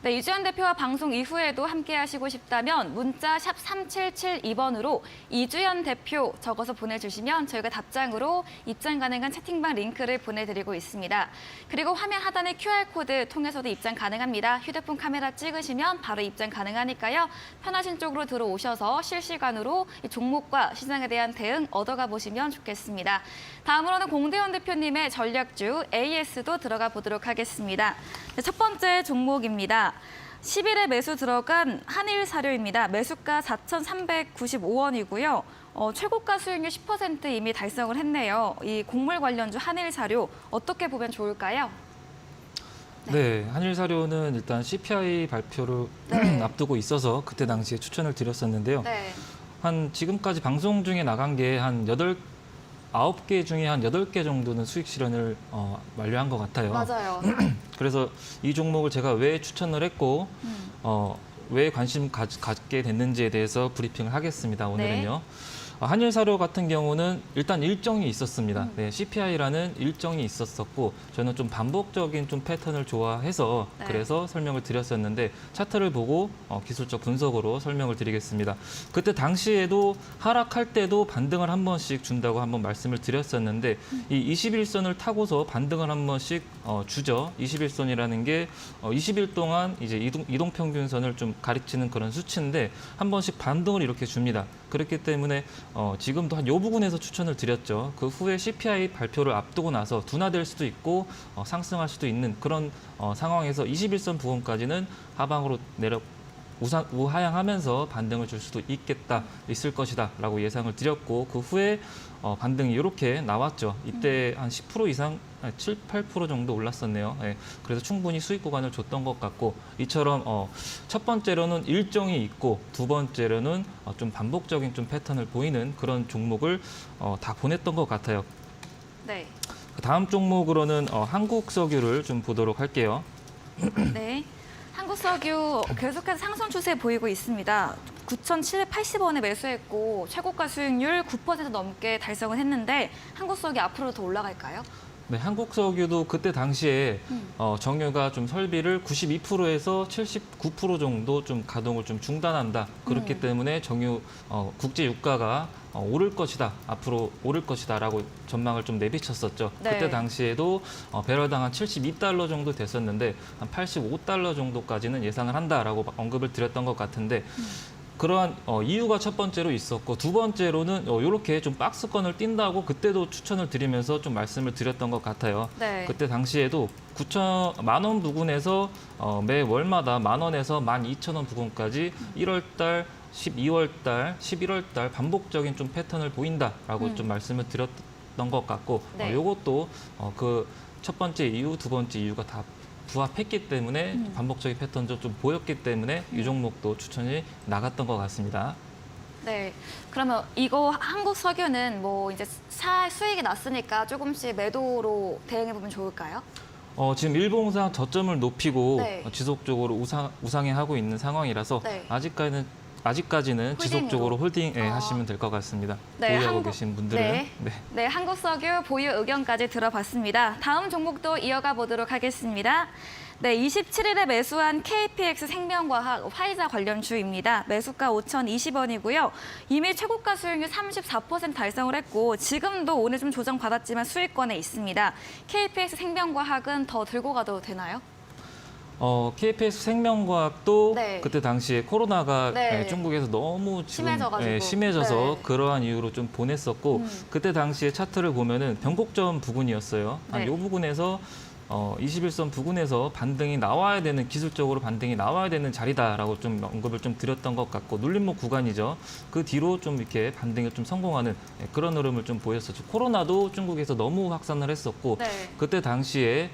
네, 이주연 대표와 방송 이후에도 함께 하시고 싶다면 문자 샵 3772번으로 이주연 대표 적어서 보내주시면 저희가 답장으로 입장 가능한 채팅방 링크를 보내드리고 있습니다. 그리고 화면 하단의 QR코드 통해서도 입장 가능합니다. 휴대폰 카메라 찍으시면 바로 입장 가능하니까요. 편하신 쪽으로 들어오셔서 실시간으로 이 종목과 시장에 대한 대응 얻어가 보시면 좋겠습니다. 다음으로는 공대원 대표님의 전략주 AS도 들어가 보도록 하겠습니다. 네, 첫 번째 종목입니다. 10일에 매수 들어간 한일사료입니다. 매수가 4,395원이고요. 최고가 수익률 10% 이미 달성을 했네요. 이 곡물 관련주 한일사료 어떻게 보면 좋을까요? 네, 한일사료는 일단 CPI 발표를 네. 앞두고 있어서 그때 당시에 추천을 드렸었는데요. 네. 한 지금까지 방송 중에 나간 게 한 9개 중에 한 8개 정도는 수익 실현을 완료한 것 같아요. 맞아요. 그래서 이 종목을 제가 왜 추천을 했고 왜 관심 갖게 됐는지에 대해서 브리핑을 하겠습니다. 오늘은요. 한일사료 같은 경우는 일단 일정이 있었습니다. 네, CPI라는 일정이 있었었고 저는 좀 반복적인 좀 패턴을 좋아해서 네. 그래서 설명을 드렸었는데 차트를 보고 기술적 분석으로 설명을 드리겠습니다. 그때 당시에도 하락할 때도 반등을 한 번씩 준다고 한번 말씀을 드렸었는데 이 21선을 타고서 반등을 한 번씩 주죠. 21선이라는 게 20일 동안 이제 이동평균선을 좀 가리키는 그런 수치인데 한 번씩 반등을 이렇게 줍니다. 그렇기 때문에 지금도 한 요 부분에서 추천을 드렸죠. 그 후에 CPI 발표를 앞두고 나서 둔화될 수도 있고 상승할 수도 있는 그런 상황에서 21선 부분까지는 하방으로 우하향하면서 반등을 줄 수도 있을 것이다라고 예상을 드렸고 그 후에 반등이 이렇게 나왔죠. 이때 한 10% 이상, 7, 8% 정도 올랐었네요. 네, 그래서 충분히 수익 구간을 줬던 것 같고 이처럼 첫 번째로는 일정이 있고 두 번째로는 좀 반복적인 좀 패턴을 보이는 그런 종목을 다 보냈던 것 같아요. 네. 다음 종목으로는 한국석유를 좀 보도록 할게요. 네. 한국석유 계속해서 상승 추세 보이고 있습니다. 9,780원에 매수했고 최고가 수익률 9% 넘게 달성을 했는데 한국석유 앞으로 더 올라갈까요? 네, 한국석유도 그때 당시에 정유가 좀 설비를 92%에서 79% 정도 좀 가동을 좀 중단한다. 그렇기 때문에 정유 국제 유가가 오를 것이다. 앞으로 오를 것이다라고 전망을 좀 내비쳤었죠. 네. 그때 당시에도 배럴당 한 72달러 정도 됐었는데 한 85달러 정도까지는 예상을 한다라고 언급을 드렸던 것 같은데 그러한 이유가 첫 번째로 있었고 두 번째로는 이렇게 좀 박스권을 뛴다고 그때도 추천을 드리면서 좀 말씀을 드렸던 것 같아요. 네. 그때 당시에도 10,000원 부근에서 매 월마다 10,000원에서 12,000원 부근까지 1월달, 12월달, 11월달 반복적인 좀 패턴을 보인다라고 좀 말씀을 드렸던 것 같고 네. 이것도 그 첫 번째 이유, 두 번째 이유가 다 부합했기 때문에 반복적인 패턴도 좀 보였기 때문에 이 종목도 추천이 나갔던 것 같습니다. 네. 그러면 이거 한국석유는 뭐 이제 수익이 났으니까 조금씩 매도로 대응해 보면 좋을까요? 지금 일봉상 저점을 높이고 네. 지속적으로 우상향하고 있는 상황이라서 네. 아직까지는 지속적으로 홀딩 아. 하시면 될 것 같습니다. 네, 보유하고 계신 분들은. 네. 네, 한국석유 보유 의견까지 들어봤습니다. 다음 종목도 이어가 보도록 하겠습니다. 네, 27일에 매수한 KPX 생명과학 화이자 관련주입니다. 매수가 5,020원이고요. 이미 최고가 수익률 34% 달성을 했고 지금도 오늘 좀 조정받았지만 수익권에 있습니다. KPX 생명과학은 더 들고 가도 되나요? KPS 생명과학도 네. 그때 당시에 코로나가 네. 중국에서 너무 지금 심해져가지고. 심해져서 네. 그러한 이유로 좀 보냈었고 그때 당시에 차트를 보면은 변곡점 부근이었어요. 네. 이 부분에서 21선 부근에서 반등이 나와야 되는 기술적으로 반등이 나와야 되는 자리다라고 좀 언급을 좀 드렸던 것 같고 눌림목 구간이죠. 그 뒤로 좀 이렇게 반등을 좀 성공하는 그런 흐름을 좀 보였었죠. 코로나도 중국에서 너무 확산을 했었고 네. 그때 당시에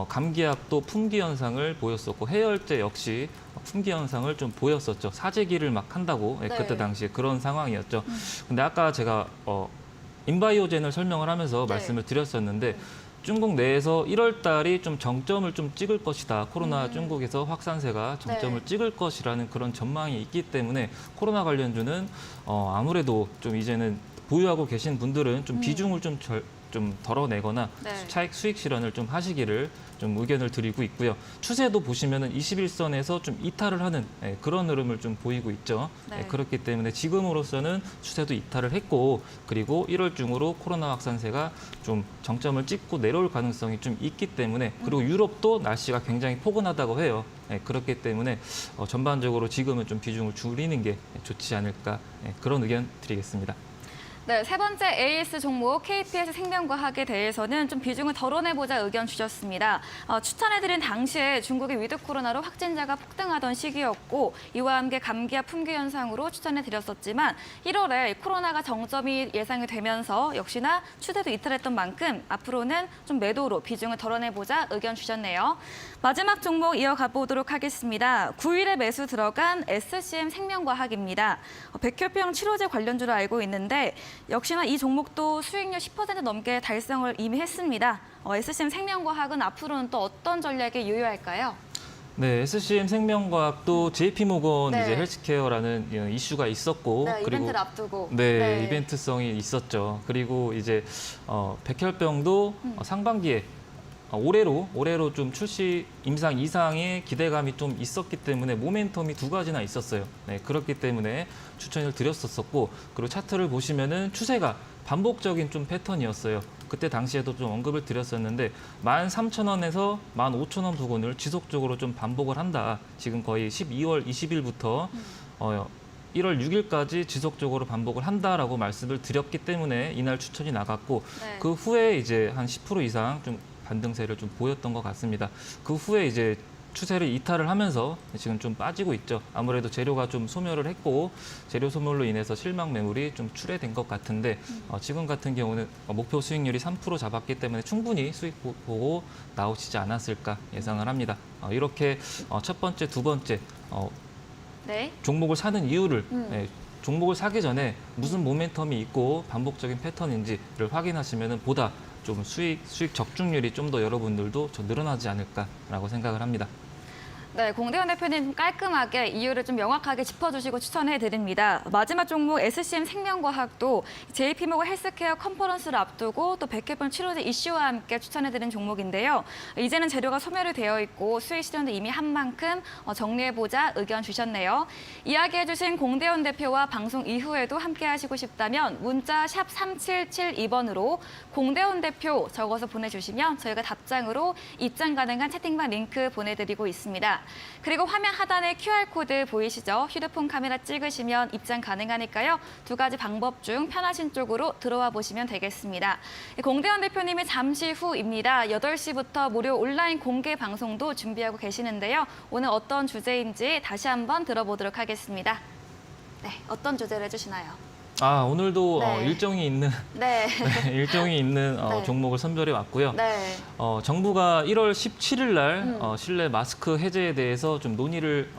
감기약도 품귀 현상을 보였었고 해열제 역시 품귀 현상을 좀 보였었죠. 사재기를 막 한다고 네. 그때 당시에 그런 상황이었죠. 근데 아까 제가 인바이오젠을 설명을 하면서 네. 말씀을 드렸었는데 중국 내에서 1월 달이 좀 정점을 좀 찍을 것이다. 코로나 중국에서 확산세가 정점을 네. 찍을 것이라는 그런 전망이 있기 때문에 코로나 관련주는 아무래도 좀 이제는 보유하고 계신 분들은 좀 비중을 좀 덜어내거나 네. 차익 수익 실현을 좀 하시기를 좀 의견을 드리고 있고요. 추세도 보시면은 21선에서 좀 이탈을 하는 그런 흐름을 좀 보이고 있죠. 네. 그렇기 때문에 지금으로서는 추세도 이탈을 했고 그리고 1월 중으로 코로나 확산세가 좀 정점을 찍고 내려올 가능성이 좀 있기 때문에 그리고 유럽도 날씨가 굉장히 포근하다고 해요. 그렇기 때문에 전반적으로 지금은 좀 비중을 줄이는 게 좋지 않을까 그런 의견 드리겠습니다. 네, 세 번째 AS 종목 KPS 생명과학에 대해서는 좀 비중을 덜어내보자 의견 주셨습니다. 추천해드린 당시에 중국의 위드 코로나로 확진자가 폭등하던 시기였고 이와 함께 감기와 품귀 현상으로 추천해드렸었지만 1월에 코로나가 정점이 예상이 되면서 역시나 추세도 이탈했던 만큼 앞으로는 좀 매도로 비중을 덜어내보자 의견 주셨네요. 마지막 종목 이어가 보도록 하겠습니다. 9일에 매수 들어간 SCM 생명과학입니다. 백혈병 치료제 관련주로 알고 있는데 역시나 이 종목도 수익률 10% 넘게 달성을 이미 했습니다. SCM 생명과학은 앞으로는 또 어떤 전략에 유효할까요? 네, SCM 생명과학도 JP모건 네. 이제 헬스케어라는 이슈가 있었고 네, 그리고 이벤트를 앞두고. 네, 이벤트성이 있었죠. 그리고 이제 백혈병도 상반기에 올해로 좀 출시 임상 이상의 기대감이 좀 있었기 때문에 모멘텀이 두 가지나 있었어요. 네, 그렇기 때문에 추천을 드렸었고 그리고 차트를 보시면은 추세가 반복적인 좀 패턴이었어요. 그때 당시에도 좀 언급을 드렸었는데 13,000원에서 15,000원 부근을 지속적으로 좀 반복을 한다. 지금 거의 12월 20일부터 1월 6일까지 지속적으로 반복을 한다라고 말씀을 드렸기 때문에 이날 추천이 나갔고 네. 그 후에 이제 한 10% 이상 좀 반등세를 좀 보였던 것 같습니다. 그 후에 이제 추세를 이탈을 하면서 지금 좀 빠지고 있죠. 아무래도 재료가 좀 소멸을 했고 재료 소멸로 인해서 실망 매물이 좀 출회된 것 같은데 지금 같은 경우는 목표 수익률이 3% 잡았기 때문에 충분히 수익 보고 나오시지 않았을까 예상을 합니다. 이렇게 첫 번째, 두 번째 네. 종목을 사는 이유를 종목을 사기 전에 무슨 모멘텀이 있고 반복적인 패턴인지를 확인하시면 보다 좀 수익 적중률이 좀 더 여러분들도 좀 늘어나지 않을까라고 생각을 합니다. 네, 공대현 대표님 깔끔하게 이유를 좀 명확하게 짚어주시고 추천해드립니다. 마지막 종목 SCM 생명과학도 JP모건 헬스케어 컨퍼런스를 앞두고 또 백혈병 치료제 이슈와 함께 추천해드린 종목인데요. 이제는 재료가 소멸이 되어 있고 수익 실현도 이미 한 만큼 정리해보자 의견 주셨네요. 이야기해주신 공대현 대표와 방송 이후에도 함께 하시고 싶다면 문자 샵 3772번으로 공대현 대표 적어서 보내주시면 저희가 답장으로 입장 가능한 채팅방 링크 보내드리고 있습니다. 그리고 화면 하단에 QR코드 보이시죠? 휴대폰 카메라 찍으시면 입장 가능하니까요. 두 가지 방법 중 편하신 쪽으로 들어와 보시면 되겠습니다. 공대현 대표님이 잠시 후입니다. 8시부터 무료 온라인 공개 방송도 준비하고 계시는데요. 오늘 어떤 주제인지 다시 한번 들어보도록 하겠습니다. 네, 어떤 주제를 해주시나요? 오늘도 네. 일정이 있는 네. 일정이 있는 네. 종목을 선별해 왔고요. 네. 정부가 1월 17일 날 실내 마스크 해제에 대해서 좀 논의를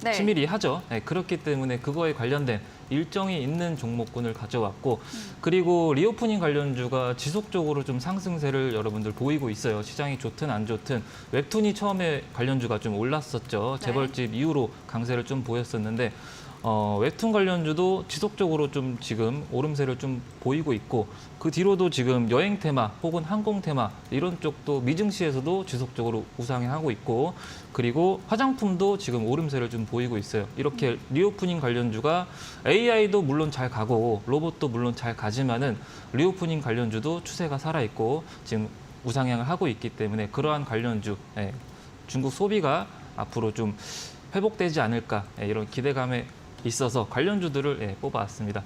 네. 치밀히 하죠. 네, 그렇기 때문에 그거에 관련된 일정이 있는 종목군을 가져왔고 그리고 리오프닝 관련주가 지속적으로 좀 상승세를 여러분들 보이고 있어요. 시장이 좋든 안 좋든 웹툰이 처음에 관련주가 좀 올랐었죠. 네. 재벌집 이후로 강세를 좀 보였었는데 웹툰 관련주도 지속적으로 좀 지금 오름세를 좀 보이고 있고 그 뒤로도 지금 여행 테마 혹은 항공 테마 이런 쪽도 미증시에서도 지속적으로 우상향하고 있고 그리고 화장품도 지금 오름세를 좀 보이고 있어요. 이렇게 리오프닝 관련주가 AI도 물론 잘 가고 로봇도 물론 잘 가지만은 리오프닝 관련주도 추세가 살아있고 지금 우상향을 하고 있기 때문에 그러한 관련주 중국 소비가 앞으로 좀 회복되지 않을까 이런 기대감에 있어서 관련주들을 뽑아왔습니다.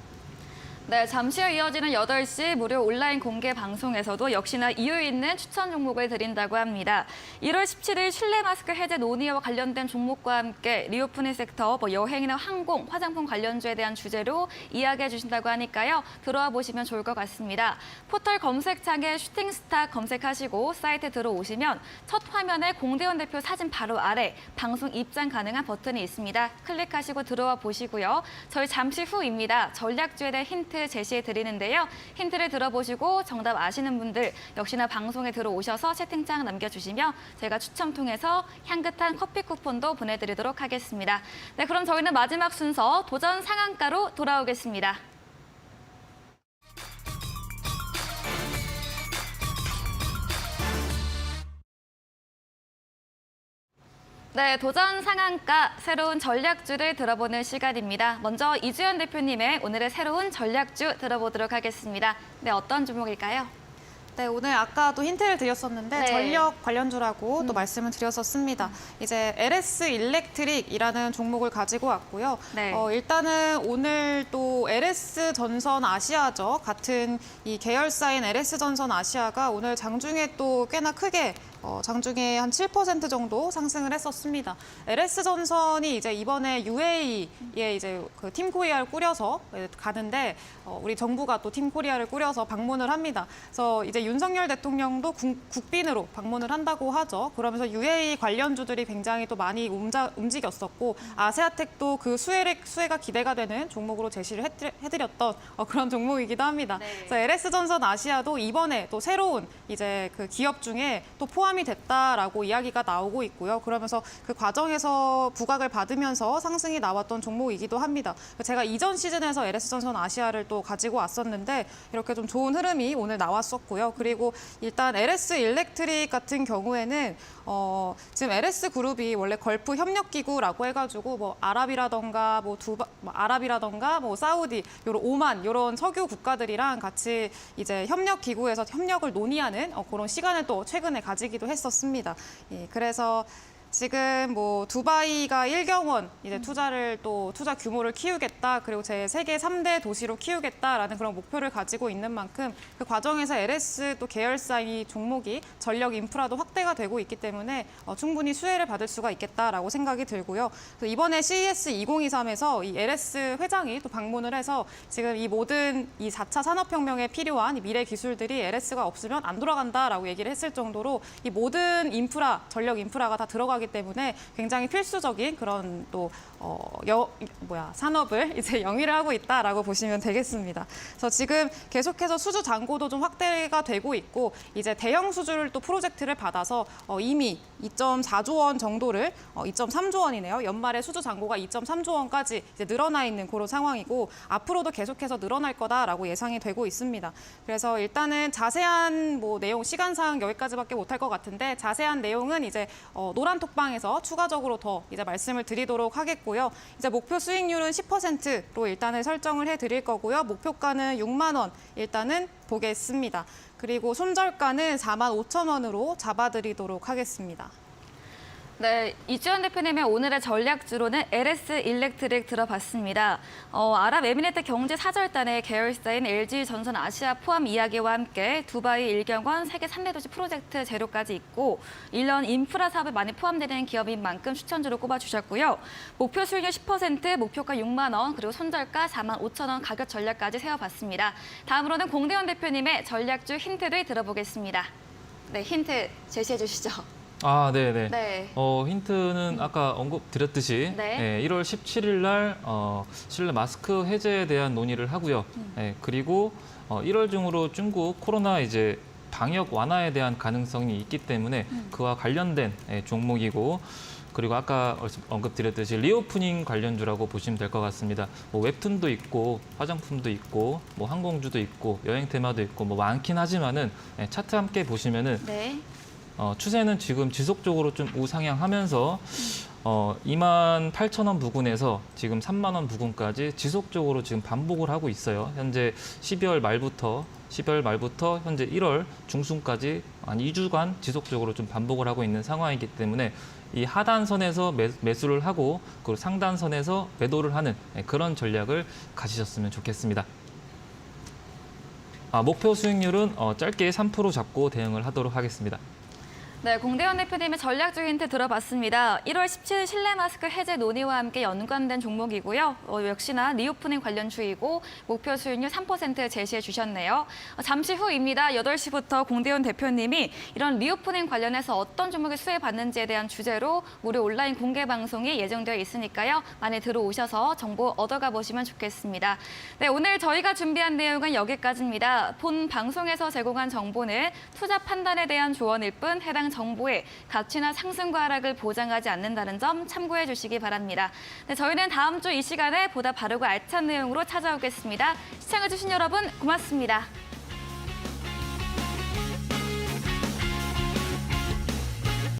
네, 잠시 후 이어지는 8시 무료 온라인 공개 방송에서도 역시나 이유 있는 추천 종목을 드린다고 합니다. 1월 17일 실내 마스크 해제 논의와 관련된 종목과 함께 리오프닝 섹터, 여행이나 항공, 화장품 관련주에 대한 주제로 이야기해 주신다고 하니까요. 들어와 보시면 좋을 것 같습니다. 포털 검색창에 슈팅스타 검색하시고 사이트 들어오시면 첫 화면에 공대현 대표 사진 바로 아래 방송 입장 가능한 버튼이 있습니다. 클릭하시고 들어와 보시고요. 저희 잠시 후입니다. 전략주에 대한 힌트 힌트 제시해 드리는데요. 힌트를 들어보시고 정답 아시는 분들 역시나 방송에 들어오셔서 채팅창 남겨주시면 저희가 추첨 통해서 향긋한 커피 쿠폰도 보내드리도록 하겠습니다. 네, 그럼 저희는 마지막 순서 도전 상한가로 돌아오겠습니다. 네, 도전 상한가 새로운 전략주를 들어보는 시간입니다. 먼저 이주연 대표님의 오늘의 새로운 전략주 들어보도록 하겠습니다. 네, 어떤 종목일까요? 네, 오늘 아까도 힌트를 드렸었는데 네. 전력 관련주라고 또 말씀을 드렸었습니다. 이제 LS 일렉트릭이라는 종목을 가지고 왔고요. 네. 일단은 오늘 또 LS 전선 아시아죠. 같은 이 계열사인 LS 전선 아시아가 오늘 장중에 또 꽤나 크게 장중에 한 7% 정도 상승을 했었습니다. LS 전선이 이제 이번에 UAE에 이제 그 팀 코리아를 꾸려서 가는데 우리 정부가 또 팀 코리아를 꾸려서 방문을 합니다. 그래서 이제 윤석열 대통령도 국빈으로 방문을 한다고 하죠. 그러면서 UAE 관련주들이 굉장히 또 많이 움직였었고 아세아텍도 그 수혜가 기대가 되는 종목으로 제시를 해드렸던 그런 종목이기도 합니다. 네. 그래서 LS 전선 아시아도 이번에 또 새로운 이제 그 기업 중에 또 포함이 됐다라고 이야기가 나오고 있고요. 그러면서 그 과정에서 부각을 받으면서 상승이 나왔던 종목이기도 합니다. 제가 이전 시즌에서 LS전선 아시아를 또 가지고 왔었는데 이렇게 좀 좋은 흐름이 오늘 나왔었고요. 그리고 일단 LS 일렉트릭 같은 경우에는 지금 LS 그룹이 원래 걸프 협력기구라고 해가지고 뭐 아랍이라던가 뭐 사우디, 요런 오만 요런 석유 국가들이랑 같이 이제 협력기구에서 협력을 논의하는 그런 시간을 또 최근에 가지기도 했었습니다. 예, 그래서 지금 뭐 두바이가 1경 원 이제 투자 규모를 키우겠다. 그리고 제 세계 3대 도시로 키우겠다라는 그런 목표를 가지고 있는 만큼 그 과정에서 LS 또 계열사의 종목이 전력 인프라도 확대가 되고 있기 때문에 충분히 수혜를 받을 수가 있겠다라고 생각이 들고요. 이번에 CES 2023에서 이 LS 회장이 또 방문을 해서 지금 이 모든 이 4차 산업혁명에 필요한 이 미래 기술들이 LS가 없으면 안 돌아간다라고 얘기를 했을 정도로 이 모든 전력 인프라가 다 들어가기 때문에 굉장히 필수적인 그런 또 산업을 이제 영위를 하고 있다라고 보시면 되겠습니다. 그래서 지금 계속해서 수주 잔고도 좀 확대가 되고 있고 이제 대형 수주를 또 프로젝트를 받아서 이미 2.4조 원 정도를 2.3조 원이네요. 연말에 수주 잔고가 2.3조 원까지 이제 늘어나 있는 그런 상황이고 앞으로도 계속해서 늘어날 거다라고 예상이 되고 있습니다. 그래서 일단은 자세한 뭐 내용 시간상 여기까지밖에 못할 것 같은데 자세한 내용은 이제 노란 톡방에서 추가적으로 더 이제 말씀을 드리도록 하겠고요. 이제 목표 수익률은 10%로 일단은 설정을 해드릴 거고요. 목표가는 6만 원 일단은 보겠습니다. 그리고 손절가는 4만 5천 원으로 잡아드리도록 하겠습니다. 네, 이주연 대표님의 오늘의 전략주로는 LS 일렉트릭 들어봤습니다. 아랍에미리트 경제 사절단의 계열사인 LG 전선 아시아 포함 이야기와 함께 두바이 1경원 세계 3대 도시 프로젝트 재료까지 있고 이런 인프라 사업에 많이 포함되는 기업인 만큼 추천주로 꼽아주셨고요. 목표 수익률 10%, 목표가 6만 원, 그리고 손절가 4만 5천 원 가격 전략까지 세워봤습니다. 다음으로는 공대원 대표님의 전략주 힌트를 들어보겠습니다. 네, 힌트 제시해 주시죠. 아, 네네. 네. 힌트는 아까 언급드렸듯이 네. 1월 17일 날 실내 마스크 해제에 대한 논의를 하고요. 그리고 1월 중으로 중국 코로나 이제 방역 완화에 대한 가능성이 있기 때문에 그와 관련된 종목이고 그리고 아까 언급드렸듯이 리오프닝 관련주라고 보시면 될 것 같습니다. 뭐 웹툰도 있고 화장품도 있고 뭐 항공주도 있고 여행 테마도 있고 뭐 많긴 하지만은 차트 함께 보시면은 네. 추세는 지금 지속적으로 좀 우상향하면서 2만 8천 원 부근에서 지금 3만 원 부근까지 지속적으로 지금 반복을 하고 있어요. 현재 12월 말부터 현재 1월 중순까지 한 2주간 지속적으로 좀 반복을 하고 있는 상황이기 때문에 이 하단선에서 매수를 하고 그리고 상단선에서 매도를 하는 그런 전략을 가지셨으면 좋겠습니다. 목표 수익률은 짧게 3% 잡고 대응을 하도록 하겠습니다. 네, 공대현 대표님의 전략적 힌트 들어봤습니다. 1월 17일 실내 마스크 해제 논의와 함께 연관된 종목이고요. 역시나 리오프닝 관련주이고 목표 수익률 3% 제시해 주셨네요. 잠시 후입니다. 8시부터 공대현 대표님이 이런 리오프닝 관련해서 어떤 종목이 수혜받는지에 대한 주제로 무료 온라인 공개 방송이 예정되어 있으니까요. 많이 들어오셔서 정보 얻어가 보시면 좋겠습니다. 네, 오늘 저희가 준비한 내용은 여기까지입니다. 본 방송에서 제공한 정보는 투자 판단에 대한 조언일 뿐 해당 정보의 가치나 상승과 하락을 보장하지 않는다는 점 참고해 주시기 바랍니다. 네, 저희는 다음 주 이 시간에 보다 바르고 알찬 내용으로 찾아오겠습니다. 시청해 주신 여러분 고맙습니다.